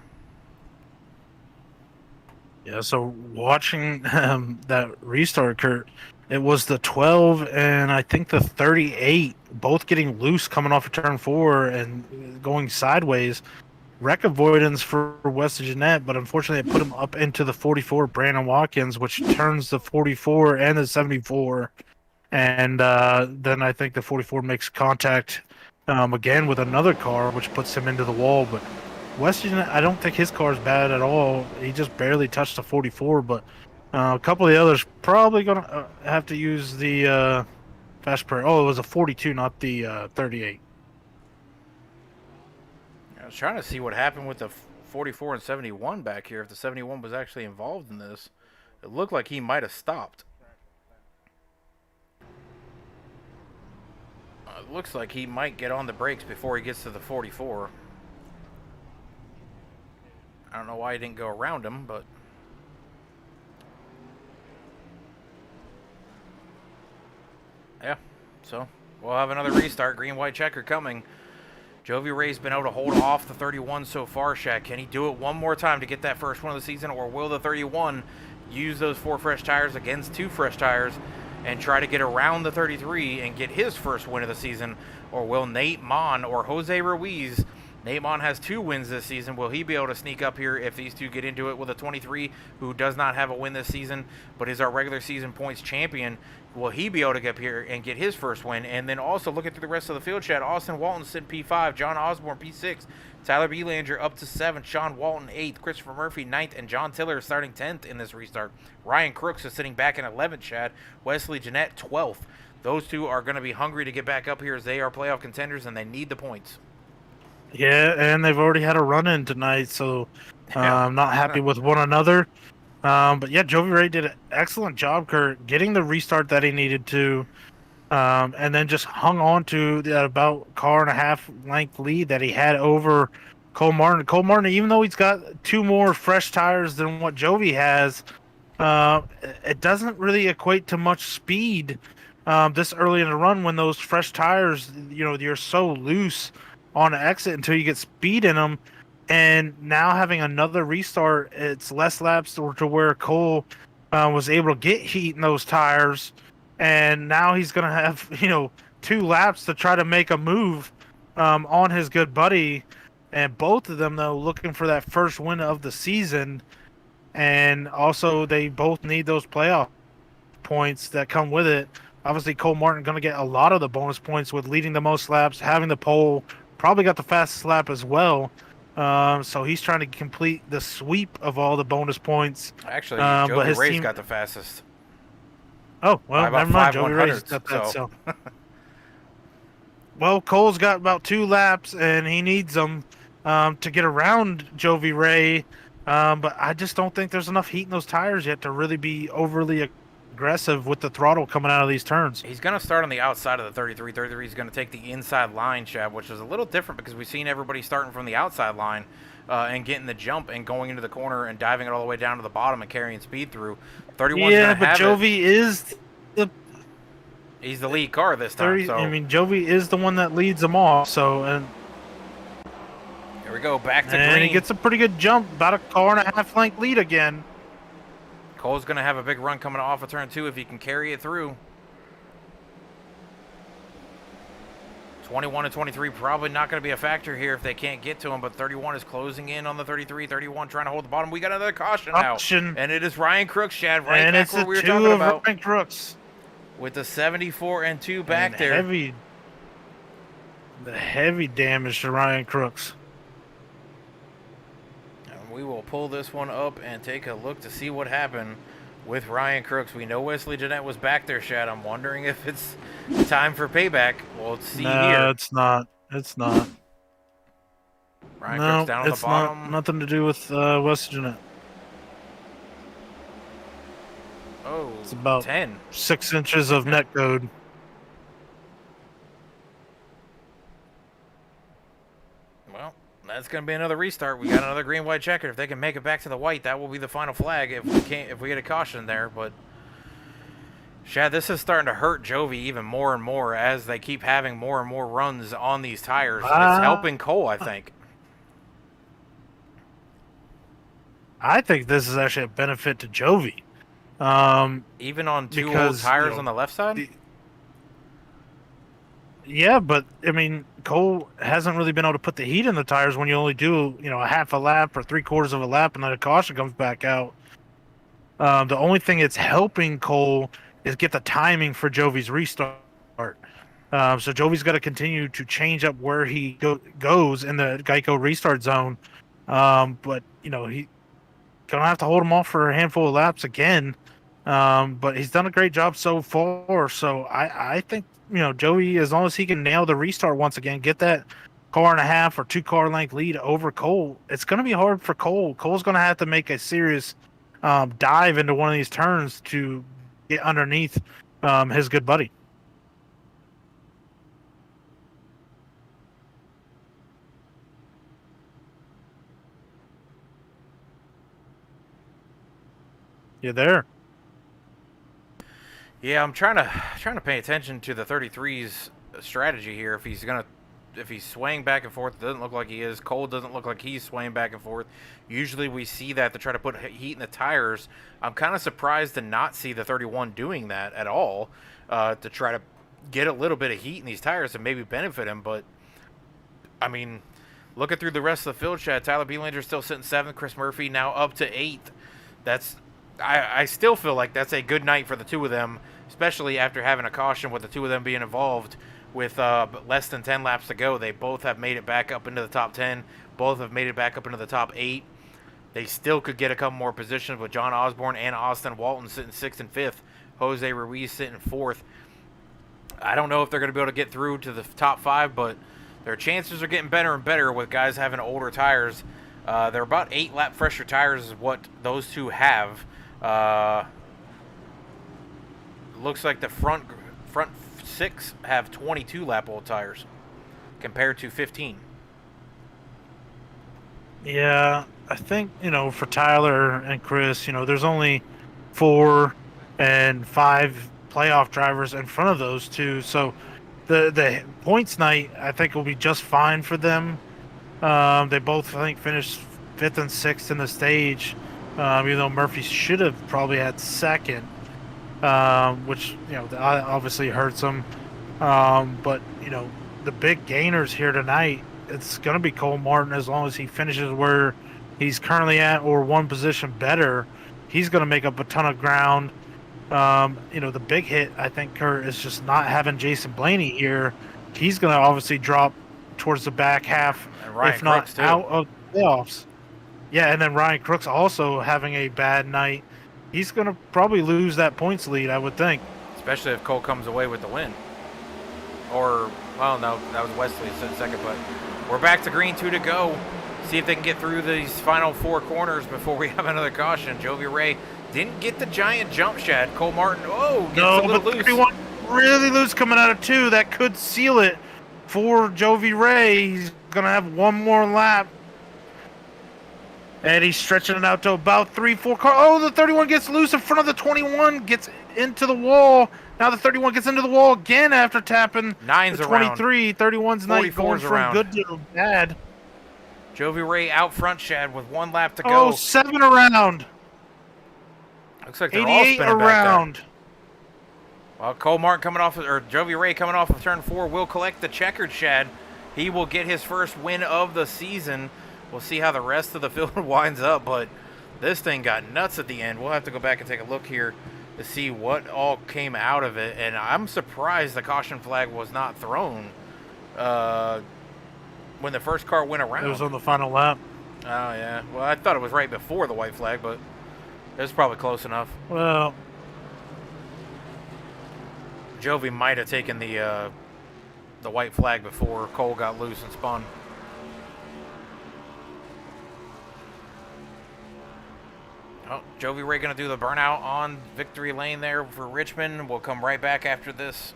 Yeah, so watching that restart, Kurt, it was the 12 and I think the 38 both getting loose coming off of turn 4 and going sideways. Wreck avoidance for Wesley Jeanette, but unfortunately it put him up into the 44, Brandon Watkins, which turns the 44 and the 74. And then I think the 44 makes contact again with another car, which puts him into the wall. But Wesley Jeanette, I don't think his car is bad at all. He just barely touched the 44, but a couple of the others probably going to have to use the fast prayer. Oh, it was a 42, not the 38. I was trying to see what happened with the 44 and 71 back here, if the 71 was actually involved in this. It looked like he might have stopped. It looks like he might get on the brakes before he gets to the 44. I don't know why he didn't go around him, but... yeah, so we'll have another restart. Green-white checker coming. Jovi Ray's been able to hold off the 31 so far, Shaq. Can he do it one more time to get that first one of the season, or will the 31 use those 4 fresh tires against 2 fresh tires and try to get around the 33 and get his first win of the season? Or will Nate Mon or Jose Ruiz, Nate Mon has 2 wins this season, will he be able to sneak up here if these two get into it? Will the 23, who does not have a win this season but is our regular season points champion, will he be able to get up here and get his first win? And then also looking through the rest of the field chat, Austin Walton sitting P5, John Osborne P6, Tyler Belanger up to 7th, Sean Walton 8th, Christopher Murphy 9th, and John Tiller starting 10th in this restart. Ryan Crooks is sitting back in 11th, Chad. Wesley Jeanette 12th. Those two are going to be hungry to get back up here as they are playoff contenders and they need the points. Yeah, and they've already had a run-in tonight, so I'm not happy with one another. But yeah, Jovi Ray did an excellent job, Kurt, getting the restart that he needed to, and then just hung on to that about car and a half length lead that he had over Cole Martin, even though he's got 2 more fresh tires than what Jovi has, it doesn't really equate to much speed this early in the run when those fresh tires, you're so loose on the exit until you get speed in them. And now having another restart, it's less laps to where Cole was able to get heat in those tires. And now he's going to have, 2 laps to try to make a move on his good buddy. And both of them, though, looking for that first win of the season. And also, they both need those playoff points that come with it. Obviously, Cole Martin going to get a lot of the bonus points with leading the most laps, having the pole, probably got the fastest lap as well. So he's trying to complete the sweep of all the bonus points. Actually, but Jovi his Ray's team got the fastest. Oh, well, By about never mind. 5 Joey Ray's 100s, got that. so. Well, Cole's got about 2 laps, and he needs them to get around Jovi Ray. But I just don't think there's enough heat in those tires yet to really be overly aggressive with the throttle coming out of these turns. He's going to start on the outside of the 33. 33 is going to take the inside line, Chad, which is a little different because we've seen everybody starting from the outside line and getting the jump and going into the corner and diving it all the way down to the bottom and carrying speed through. 31's Yeah, going to but have Jovi is the He's the lead car this time. 30. So I mean, Jovi is the one that leads them off. So, and here we go, back to he green. gets a pretty good jump, about a car and a half length lead again. Cole's going to have a big run coming off of turn 2 if he can carry it through. 21 and 23 probably not going to be a factor here if they can't get to him, but 31 is closing in on the 33. 31 trying to hold the bottom. We got another caution now. And it is Ryan Crooks, Chad, right and back it's where the we were 2 talking of about. Ryan Crooks. With the 74 and 2 back And there. The heavy damage to Ryan Crooks. And we will pull this one up and take a look to see what happened with Ryan Crooks. We know Wesley Jeanette was back there, Shad. I'm wondering if it's time for payback. We'll see No, here. it's not. It's not. Ryan Crooks down on the bottom. Not, nothing to do with West Jeanette. Oh, It's about 10. 6 inches of net code. Well, that's going to be another restart. We got another green, white checker. If they can make it back to the white, that will be the final flag. If we get a caution there, but Shad, this is starting to hurt Jovi even more and more as they keep having more and more runs on these tires. It's helping Cole, I think. I think this is actually a benefit to Jovi. Even on 2 old because, tires on the left side? Yeah, but I mean, Cole hasn't really been able to put the heat in the tires when you only do, a half a lap or 3/4 of a lap and then a caution comes back out. The only thing it's helping Cole is get the timing for Jovi's restart. So Jovi's got to continue to change up where he goes in the Geico restart zone. But, he's going to have to hold him off for a handful of laps again. But he's done a great job so far. So I think, Joey, as long as he can nail the restart once again, get that car and a half or 2 car length lead over Cole, it's going to be hard for Cole. Cole's going to have to make a serious dive into one of these turns to get underneath his good buddy. You there? Yeah, I'm trying to pay attention to the 33's strategy here. If he's swaying back and forth, it doesn't look like he is. Cole doesn't look like he's swaying back and forth. Usually we see that to try to put heat in the tires. I'm kind of surprised to not see the 31 doing that at all, to try to get a little bit of heat in these tires and maybe benefit him. But, I mean, looking through the rest of the field, Chad, Tyler Beelander's still sitting 7th. Chris Murphy now up to 8th. I still feel like that's a good night for the 2 of them, especially after having a caution with the 2 of them being involved with less than 10 laps to go. They both have made it back up into the top 10. Both have made it back up into the top 8. They still could get a couple more positions with John Osborne and Austin Walton sitting 6th and 5th. Jose Ruiz sitting 4th. I don't know if they're going to be able to get through to the top 5, but their chances are getting better and better with guys having older tires. They're about 8 lap fresher tires is what those 2 have. Looks like the front 6 have 22 lap old tires compared to 15. Yeah, I think, for Tyler and Chris, there's only 4 and 5 playoff drivers in front of those two. So the points night, I think, will be just fine for them. They both, I think, finished 5th and 6th in the stage, even though Murphy should have probably had 2nd, which, obviously hurts them. But, the big gainers here tonight, it's going to be Cole Martin as long as he finishes where he's currently at or one position better. He's going to make up a ton of ground. The big hit, I think, Kurt, is just not having Jason Blaney here. He's going to obviously drop towards the back half, if not Crooks, too. out of the playoffs. Yeah, and then Ryan Crooks also having a bad night. He's going to probably lose that points lead, I would think. Especially if Cole comes away with the win. Or, well, no, that was Wesley second, but we're back to green, 2 to go. See if they can get through these final 4 corners before we have another caution. Jovi Ray didn't get the giant jump, Shad. Cole Martin, gets a little loose. 31 really loose coming out of 2. That could seal it for Jovi Ray. He's going to have one more lap. And he's stretching it out to about 3-4 cars. Oh, the 31 gets loose in front of the 21, gets into the wall. Now the 31 gets into the wall again after tapping 9's the around. 23. 31's night going 44's from around. good to bad. Jovi Ray out front, Shad, with 1 lap to Oh, go. 7 around. Looks like they're all 88 spinning around. back there. Well, Cole Martin Jovi Ray coming off of turn 4 will collect the checkered, Shad. He will get his first win of the season. We'll see how the rest of the field winds up, but this thing got nuts at the end. We'll have to go back and take a look here to see what all came out of it, and I'm surprised the caution flag was not thrown when the first car went around. It was on the final lap. Oh, yeah. Well, I thought it was right before the white flag, but it was probably close enough. Well, Jovi might have taken the white flag before Cole got loose and spun. Oh, Jovi Ray going to do the burnout on victory lane there for Richmond. We'll come right back after this.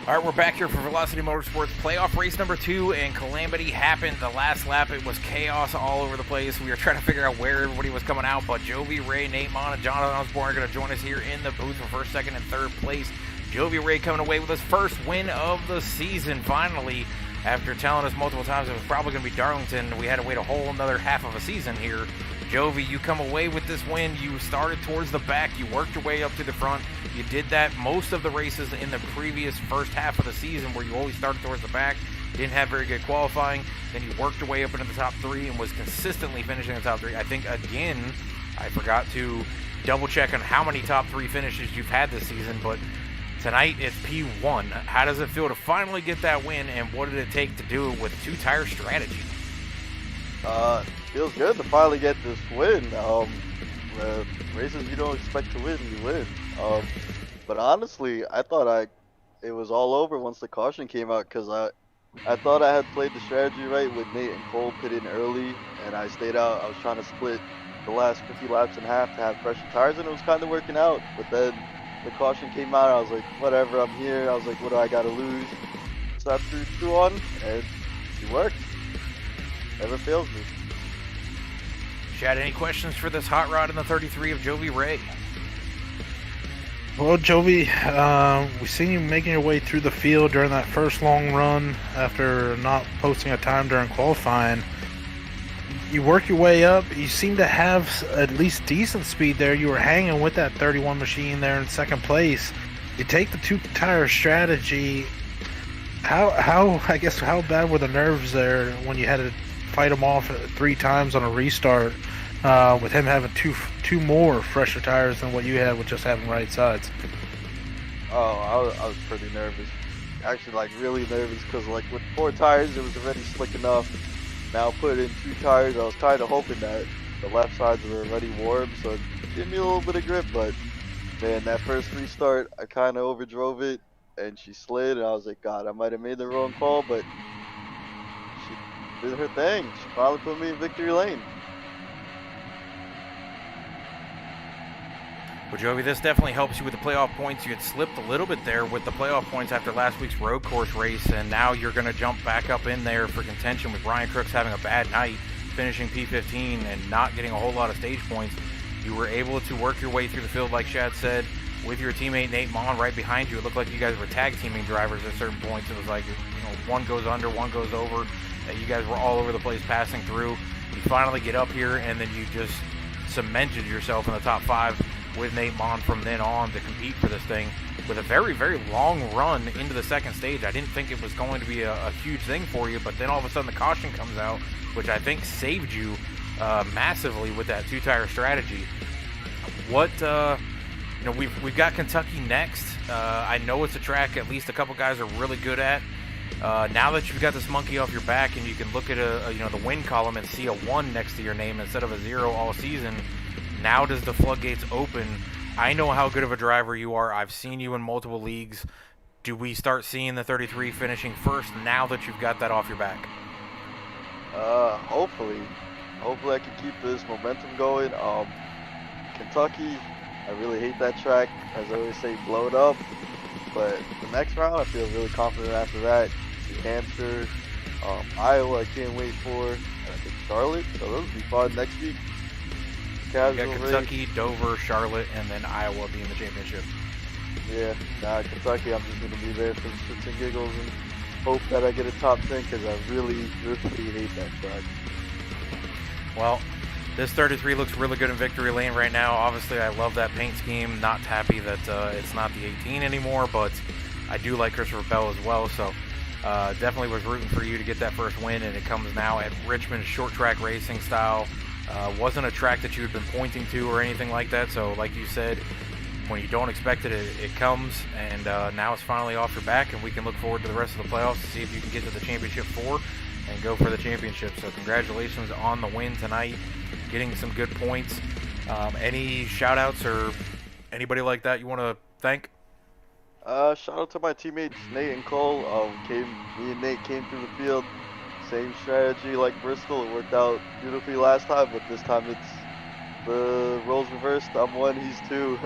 All right, we're back here for Velocity Motorsports playoff race number 2, and calamity happened. The last lap, it was chaos all over the place. We were trying to figure out where everybody was coming out, but Jovi Ray, Nate Mon, and Jonathan Osborne are going to join us here in the booth for first, second, and third place. Jovi Ray coming away with his first win of the season, finally. After telling us multiple times it was probably going to be Darlington, we had to wait a whole another half of a season here. Jovi, you come away with this win. You started towards the back. You worked your way up to the front. You did that most of the races in the previous first half of the season where you always started towards the back. Didn't have very good qualifying. Then you worked your way up into the top 3 and was consistently finishing in the top 3. I think, again, I forgot to double check on how many top 3 finishes you've had this season, but tonight it's P1. How does it feel to finally get that win, and what did it take to do it with a 2-tire strategy? Feels good to finally get this win. Races you don't expect to win, you win. But honestly, I thought it was all over once the caution came out, because I thought I had played the strategy right with Nate and Cole pit in early, and I stayed out. I was trying to split the last 50 laps in half to have fresher tires, and it was kind of working out. But then the caution came out, I was like, whatever, I'm here. I was like, what do I got to lose? So I threw 2 on, and it worked. Never fails me. Chad, any questions for this hot rod in the 33 of Jovi Ray? Well, Jovi, we've seen you making your way through the field during that first long run after not posting a time during qualifying. You work your way up. You seem to have at least decent speed there. You were hanging with that 31 machine there in second place. You take the 2-tire strategy. How bad were the nerves there when you had to fight him off 3 times on a restart, with him having two more fresher tires than what you had with just having right sides? Oh, I was pretty nervous. Actually, like, really nervous, because, like, with 4 tires, it was already slick enough. Now put in 2 tires, I was kind of hoping that the left sides were already warm, so it gave me a little bit of grip, but, man, that first restart, I kind of overdrove it, and she slid, and I was like, God, I might have made the wrong call, but she did her thing. She finally put me in victory lane. Well, Jovi, this definitely helps you with the playoff points. You had slipped a little bit there with the playoff points after last week's road course race, and now you're going to jump back up in there for contention with Brian Crooks having a bad night, finishing P15 and not getting a whole lot of stage points. You were able to work your way through the field, like Shad said, with your teammate Nate Mon right behind you. It looked like you guys were tag teaming drivers at certain points. It was like, one goes under, one goes over. You guys were all over the place passing through. You finally get up here, and then you just cemented yourself in the top 5 with Nate Mon from then on to compete for this thing with a very, very long run into the second stage. I didn't think it was going to be a huge thing for you, but then all of a sudden the caution comes out, which I think saved you massively with that 2-tire strategy. What, we've got Kentucky next. I know it's a track at least a couple guys are really good at. Now that you've got this monkey off your back and you can look at the win column and see a 1 next to your name instead of a 0 all season, now does the floodgates open? I know how good of a driver you are. I've seen you in multiple leagues. Do we start seeing the 33 finishing first now that you've got that off your back? Hopefully I can keep this momentum going. Kentucky, I really hate that track. As I always say, blow it up. But the next round, I feel really confident after that. New Hampshire, Iowa, I can't wait for. And I think Charlotte, so those will be fun next week. You got Kentucky, Dover, Charlotte, and then Iowa being the championship. Yeah, Kentucky, I'm just going to be there for the shits and giggles and hope that I get a top 10, because I really, really hate that track. Well, this 33 looks really good in victory lane right now. Obviously, I love that paint scheme. Not happy that it's not the 18 anymore, but I do like Christopher Bell as well, so definitely was rooting for you to get that first win, and it comes now at Richmond, short track racing style. Wasn't a track that you had been pointing to or anything like that, so like you said, when you don't expect it, it comes, and now it's finally off your back, and we can look forward to the rest of the playoffs to see if you can get to the championship 4 and go for the championship. So congratulations on the win tonight, getting some good points. Any shout outs or anybody like that you want to thank? Shout out to my teammates Nate and Cole. Me and Nate came through the field. Same strategy like Bristol. It worked out beautifully last time, but this time it's the roles reversed. I'm 1, he's 2.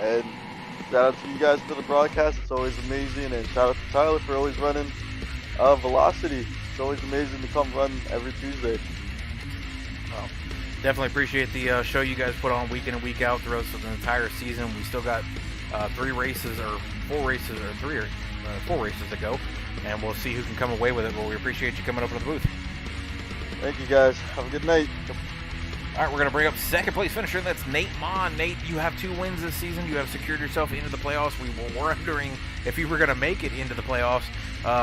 And Shout out to you guys for the broadcast. It's always amazing. And shout out to Tyler for always running Velocity. It's always amazing to come run every Tuesday. Well, definitely appreciate the show you guys put on week in and week out throughout the entire season. We still got 4 races to go, and we'll see who can come away with it. But we appreciate you coming up to the booth. Thank you guys. Have a good night. All right, we're going to bring up second place finisher, and that's Nate Mon. Nate, you have 2 wins this season. You have secured yourself into the playoffs. We were wondering if you were going to make it into the playoffs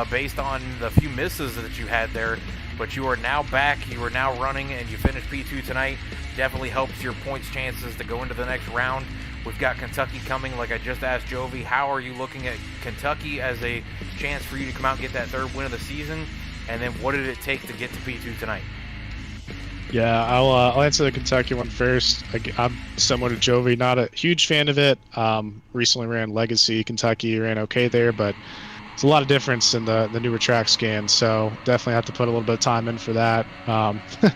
based on the few misses that you had there. But you are now back. You are now running, and you finished P2 tonight. Definitely helps your points chances to go into the next round. We've got Kentucky coming, like I just asked Jovi. How are you looking at Kentucky as a chance for you to come out and get that 3rd win of the season? And then what did it take to get to P2 tonight? Yeah, I'll answer the Kentucky one first. I'm similar to Jovi, not a huge fan of it. Recently ran Legacy, Kentucky, ran okay there, but it's a lot of difference in the newer track scan, so definitely have to put a little bit of time in for that.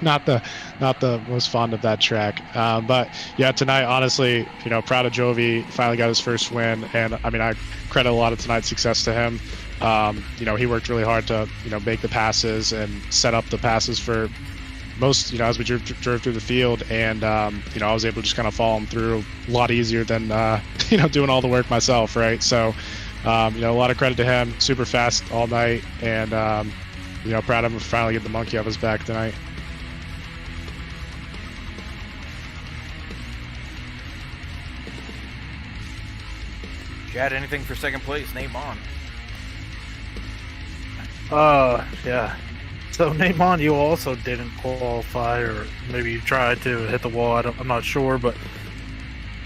Not the most fond of that track, but yeah, tonight, honestly, proud of Jovi. Finally got his first win, and I mean, I credit a lot of tonight's success to him. He worked really hard to make the passes and set up the passes for most, as we drove through the field, and I was able to just kind of follow him through a lot easier than doing all the work myself, right? So a lot of credit to him. Super fast all night, and proud of him for finally getting the monkey off his back tonight. Chad, anything for second place? Nate Mon. Yeah. So Neymon, you also didn't qualify, or maybe you tried to hit the wall. I'm not sure, but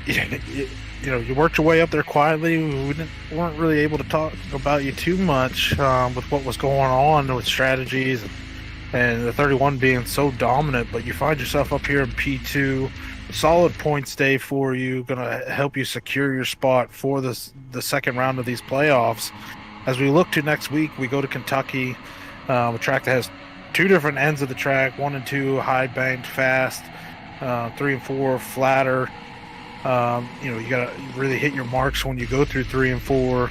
you worked your way up there quietly. We weren't really able to talk about you too much with what was going on with strategies and the 31 being so dominant. But you find yourself up here in P2, solid points day for you, gonna help you secure your spot for the second round of these playoffs. As we look to next week, we go to Kentucky, a track that has 2 different ends of the track, 1 and 2 high banked fast, 3 and 4 flatter. You gotta really hit your marks when you go through 3 and 4.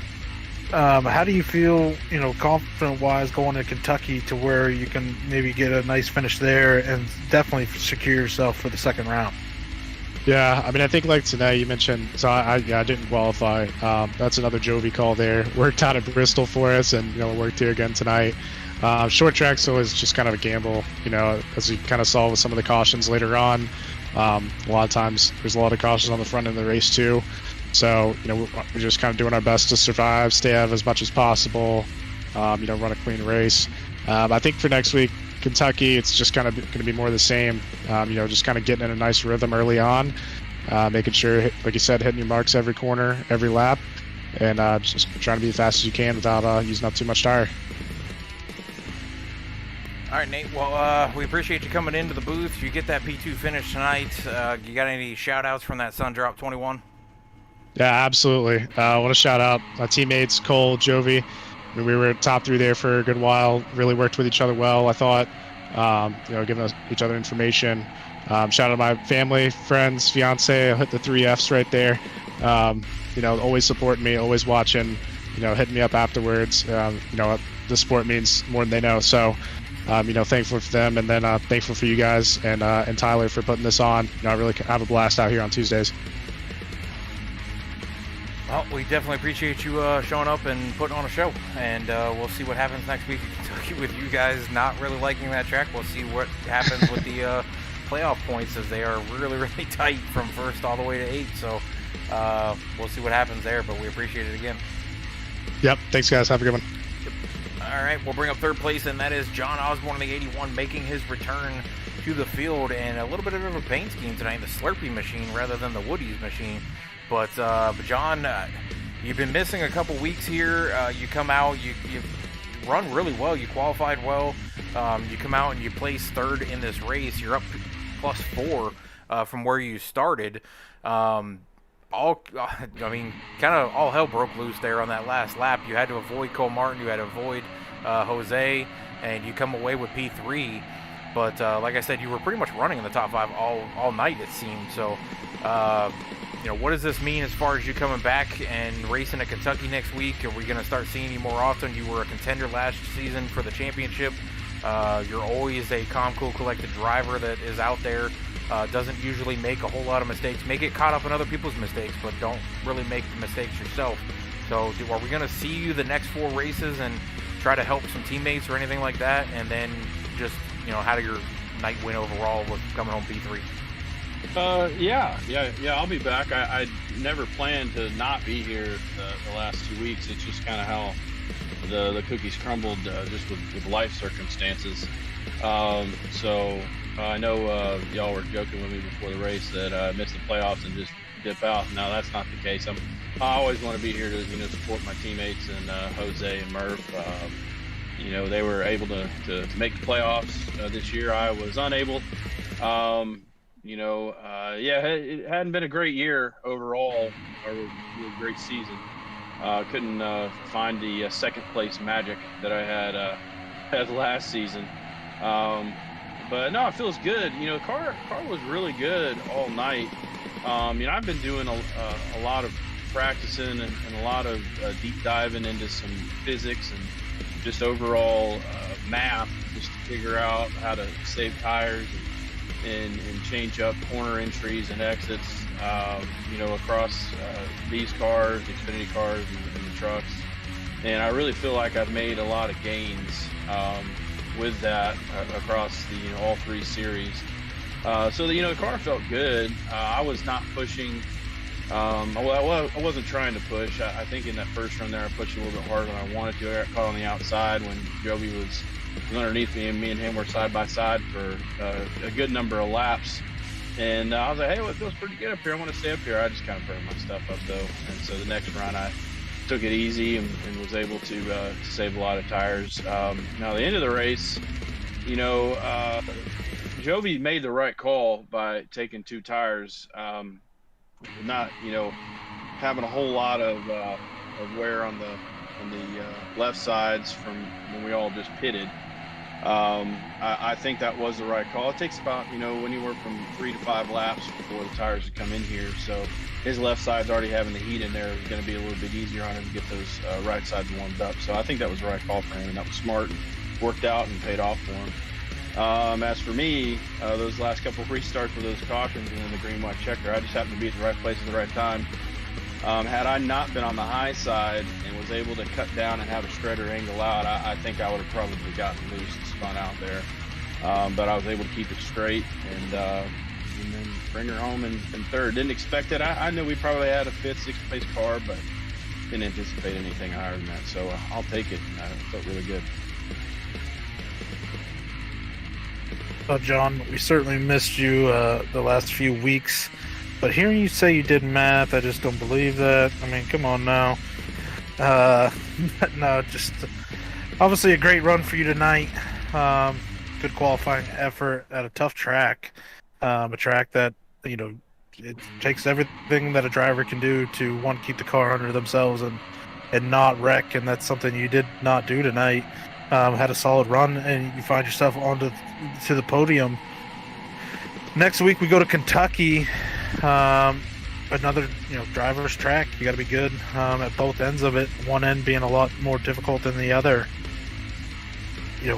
How do you feel, confident wise going to Kentucky to where you can maybe get a nice finish there and definitely secure yourself for the second round? Yeah, I mean, I think like tonight you mentioned, so I didn't qualify. That's another Jovi call there. Worked out at Bristol for us, and worked here again tonight. Short track's always just kind of a gamble, as we kind of saw with some of the cautions later on. A lot of times there's a lot of cautions on the front end of the race too. So, we're just kind of doing our best to survive, stay out of as much as possible, run a clean race. I think for next week, Kentucky, it's just kind of going to be more of the same. Just kind of getting in a nice rhythm early on, making sure, like you said, hitting your marks every corner, every lap, and just trying to be as fast as you can without using up too much tire. All right, Nate. Well, we appreciate you coming into the booth. You get that P2 finish tonight. You got any shout-outs from that Sundrop 21? Yeah, absolutely. I want to shout out my teammates, Cole, Jovi. I mean, we were top 3 there for a good while. Really worked with each other well, I thought. Giving each other information. Shout out to my family, friends, fiance. I hit the 3 Fs right there. Always supporting me, always watching. Hitting me up afterwards. The sport means more than they know. So, thankful for them, and then thankful for you guys and Tyler for putting this on. I really have a blast out here on Tuesdays. Well, we definitely appreciate you showing up and putting on a show, and we'll see what happens next week in Kentucky with you guys not really liking that track. We'll see what happens with the playoff points, as they are really, really tight from 1st all the way to 8th. So we'll see what happens there, but we appreciate it again. Yep. Thanks, guys. Have a good one. All right, we'll bring up 3rd place, and that is John Osborne in the 81, making his return to the field, and a little bit of a paint scheme tonight, the Slurpee machine rather than the Woody's machine. But John, you've been missing a couple weeks here. You come out, you run really well. You qualified well. You come out and you place 3rd in this race. You're up +4 from where you started. Kind of all hell broke loose there on that last lap. You had to avoid Cole Martin. You had to avoid Jose, and you come away with P3. But like I said, you were pretty much running in the top 5 all night, it seemed. So, what does this mean as far as you coming back and racing at Kentucky next week? Are we going to start seeing you more often? You were a contender last season for the championship. You're always a calm, cool, collected driver that is out there. Doesn't usually make a whole lot of mistakes. May get caught up in other people's mistakes, but don't really make the mistakes yourself. So are we going to see you the next 4 races and try to help some teammates or anything like that? And then just, how do your night win overall with coming home P3? Yeah, I'll be back. I never planned to not be here the last 2 weeks. It's just kind of how the cookies crumbled just with life circumstances. So I know y'all were joking with me before the race that I missed the playoffs and just dip out. No, that's not the case. I always want to be here to support my teammates and Jose and Murph. They were able to make the playoffs this year. I was unable. It hadn't been a great year overall, or a great season. Couldn't find the second place magic that I had last season. But no, it feels good. Car was really good all night. I've been doing a lot of practicing and a lot of deep diving into some physics and just overall math, just to figure out how to save tires and change up corner entries and exits, across these cars, Xfinity cars, and the trucks. And I really feel like I've made a lot of gains with that across all 3 series. So the car felt good. I was not pushing. I wasn't trying to push. I think in that first run there, I pushed a little bit harder than I wanted to. I got caught on the outside when Joby was underneath me, and me and him were side by side for a good number of laps. And I was like, hey, well, it feels pretty good up here. I want to stay up here. I just kind of burned my stuff up, though. And so the next run, I took it easy and was able to save a lot of tires. Now, the end of the race, Joby made the right call by taking 2 tires. Not having a whole lot of wear on the left sides from when we all just pitted. I think that was the right call. It takes about anywhere from 3 to 5 laps before the tires would come in here. So his left side's already having the heat in there. It's going to be a little bit easier on him to get those right sides warmed up. So I think that was the right call for him, and that was smart and worked out and paid off for him. As for me, those last couple of restarts with those cautions and then the green-white checker, I just happened to be at the right place at the right time. Had I not been on the high side and was able to cut down and have a shredder angle out, I think I would have probably gotten loose and spun out there. But I was able to keep it straight and then bring her home in 3rd. Didn't expect it. I knew we probably had a 5th, 6th place car, but didn't anticipate anything higher than that. So I'll take it. It felt really good. John, we certainly missed you the last few weeks, but hearing you say you did math, I just don't believe that. I mean, come on now. No, just obviously a great run for you tonight. Good qualifying effort at a tough track, a track that it takes everything that a driver can do to want to keep the car under themselves and not wreck, and that's something you did not do tonight. Had a solid run, and you find yourself onto the podium. Next week we go to Kentucky, another driver's track. You got to be good at both ends of it. One end being a lot more difficult than the other.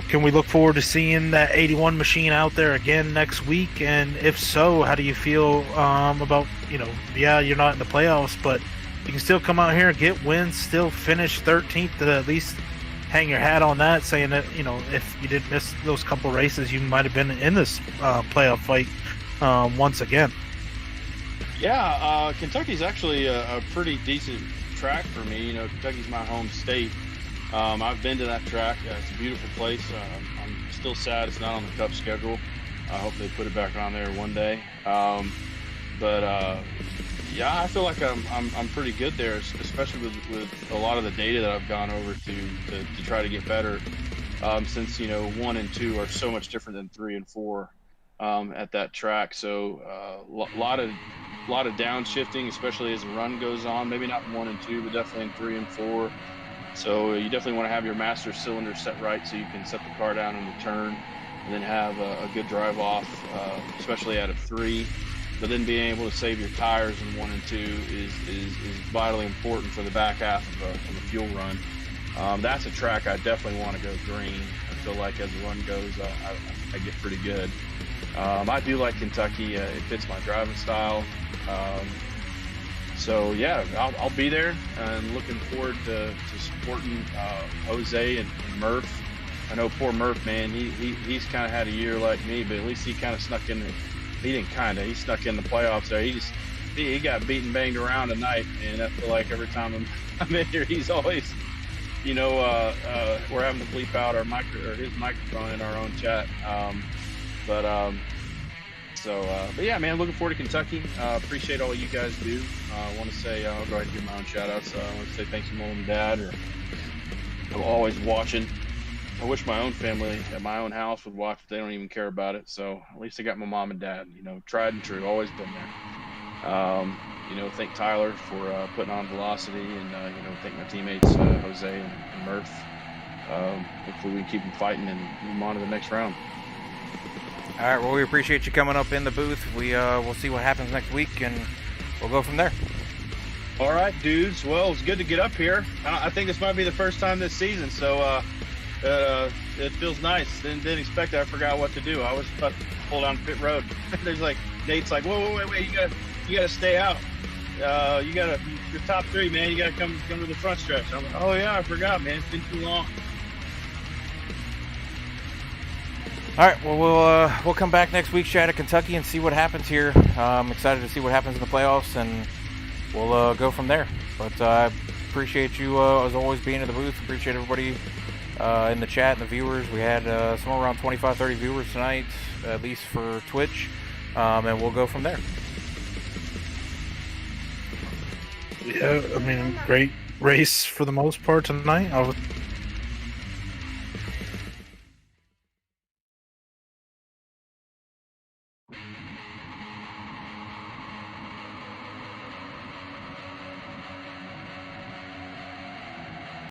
Can we look forward to seeing that 81 machine out there again next week? And if so, how do you feel about you're not in the playoffs, but you can still come out here and get wins, still finish 13th to at least hang your hat on that, saying that if you didn't miss those couple races, you might have been in this playoff fight once again. Yeah, Kentucky's actually a pretty decent track for me. Kentucky's my home state. I've been to that track. It's a beautiful place. I'm still sad it's not on the Cup schedule. I hope they put it back on there one day. Yeah, I feel like I'm pretty good there, especially with a lot of the data that I've gone over to try to get better. Since 1 and 2 are so much different than 3 and 4 at that track. So a lot of downshifting, especially as the run goes on. Maybe not 1 and 2, but definitely in 3 and 4. So you definitely want to have your master cylinder set right so you can set the car down in the turn. and then have a good drive off, especially out of 3. But then being able to save your tires in 1 and 2 is vitally important for the back half of a fuel run. That's a track I definitely want to go green. I feel like as the run goes, I get pretty good. I do like Kentucky. It fits my driving style. So yeah, I'll be there, and looking forward to supporting Jose and Murph. I know poor Murph, man. He's kind of had a year like me, but at least he kind of snuck in. He snuck in the playoffs there. He got beaten, banged around tonight, and I feel like every time I'm in here, he's always, we're having to bleep out his microphone in our own chat. But yeah, man, looking forward to Kentucky. Appreciate all you guys do. I want to say, I'll go ahead and give my own shout outs. I want to say thanks to mom and dad who are always watching. I wish my own family at my own house would watch, but they don't even care about it. So at least I got my mom and dad, tried and true, always been there. Thank Tyler for putting on velocity, and, thank my teammates, Jose and Murph. Hopefully we can keep them fighting and move on to the next round. All right, well, we appreciate you coming up in the booth. We'll see what happens next week, and we'll go from there. All right, dudes. Well, it's good to get up here. I think this might be the first time this season, so it feels nice. Didn't expect it. I forgot what to do. I was about to pull down pit road. There's Nate's like, whoa, wait, you gotta stay out. You're top 3, man. You gotta come to the front stretch. I'm like, oh yeah, I forgot, man. It's been too long. All right, well, we'll come back next week, Shad, at Kentucky, and see what happens here. I'm excited to see what happens in the playoffs, and we'll go from there. But I appreciate you, as always, being in the booth. Appreciate everybody in the chat and the viewers. We had somewhere around 25, 30 viewers tonight, at least for Twitch, and we'll go from there. Yeah, I mean, great race for the most part tonight.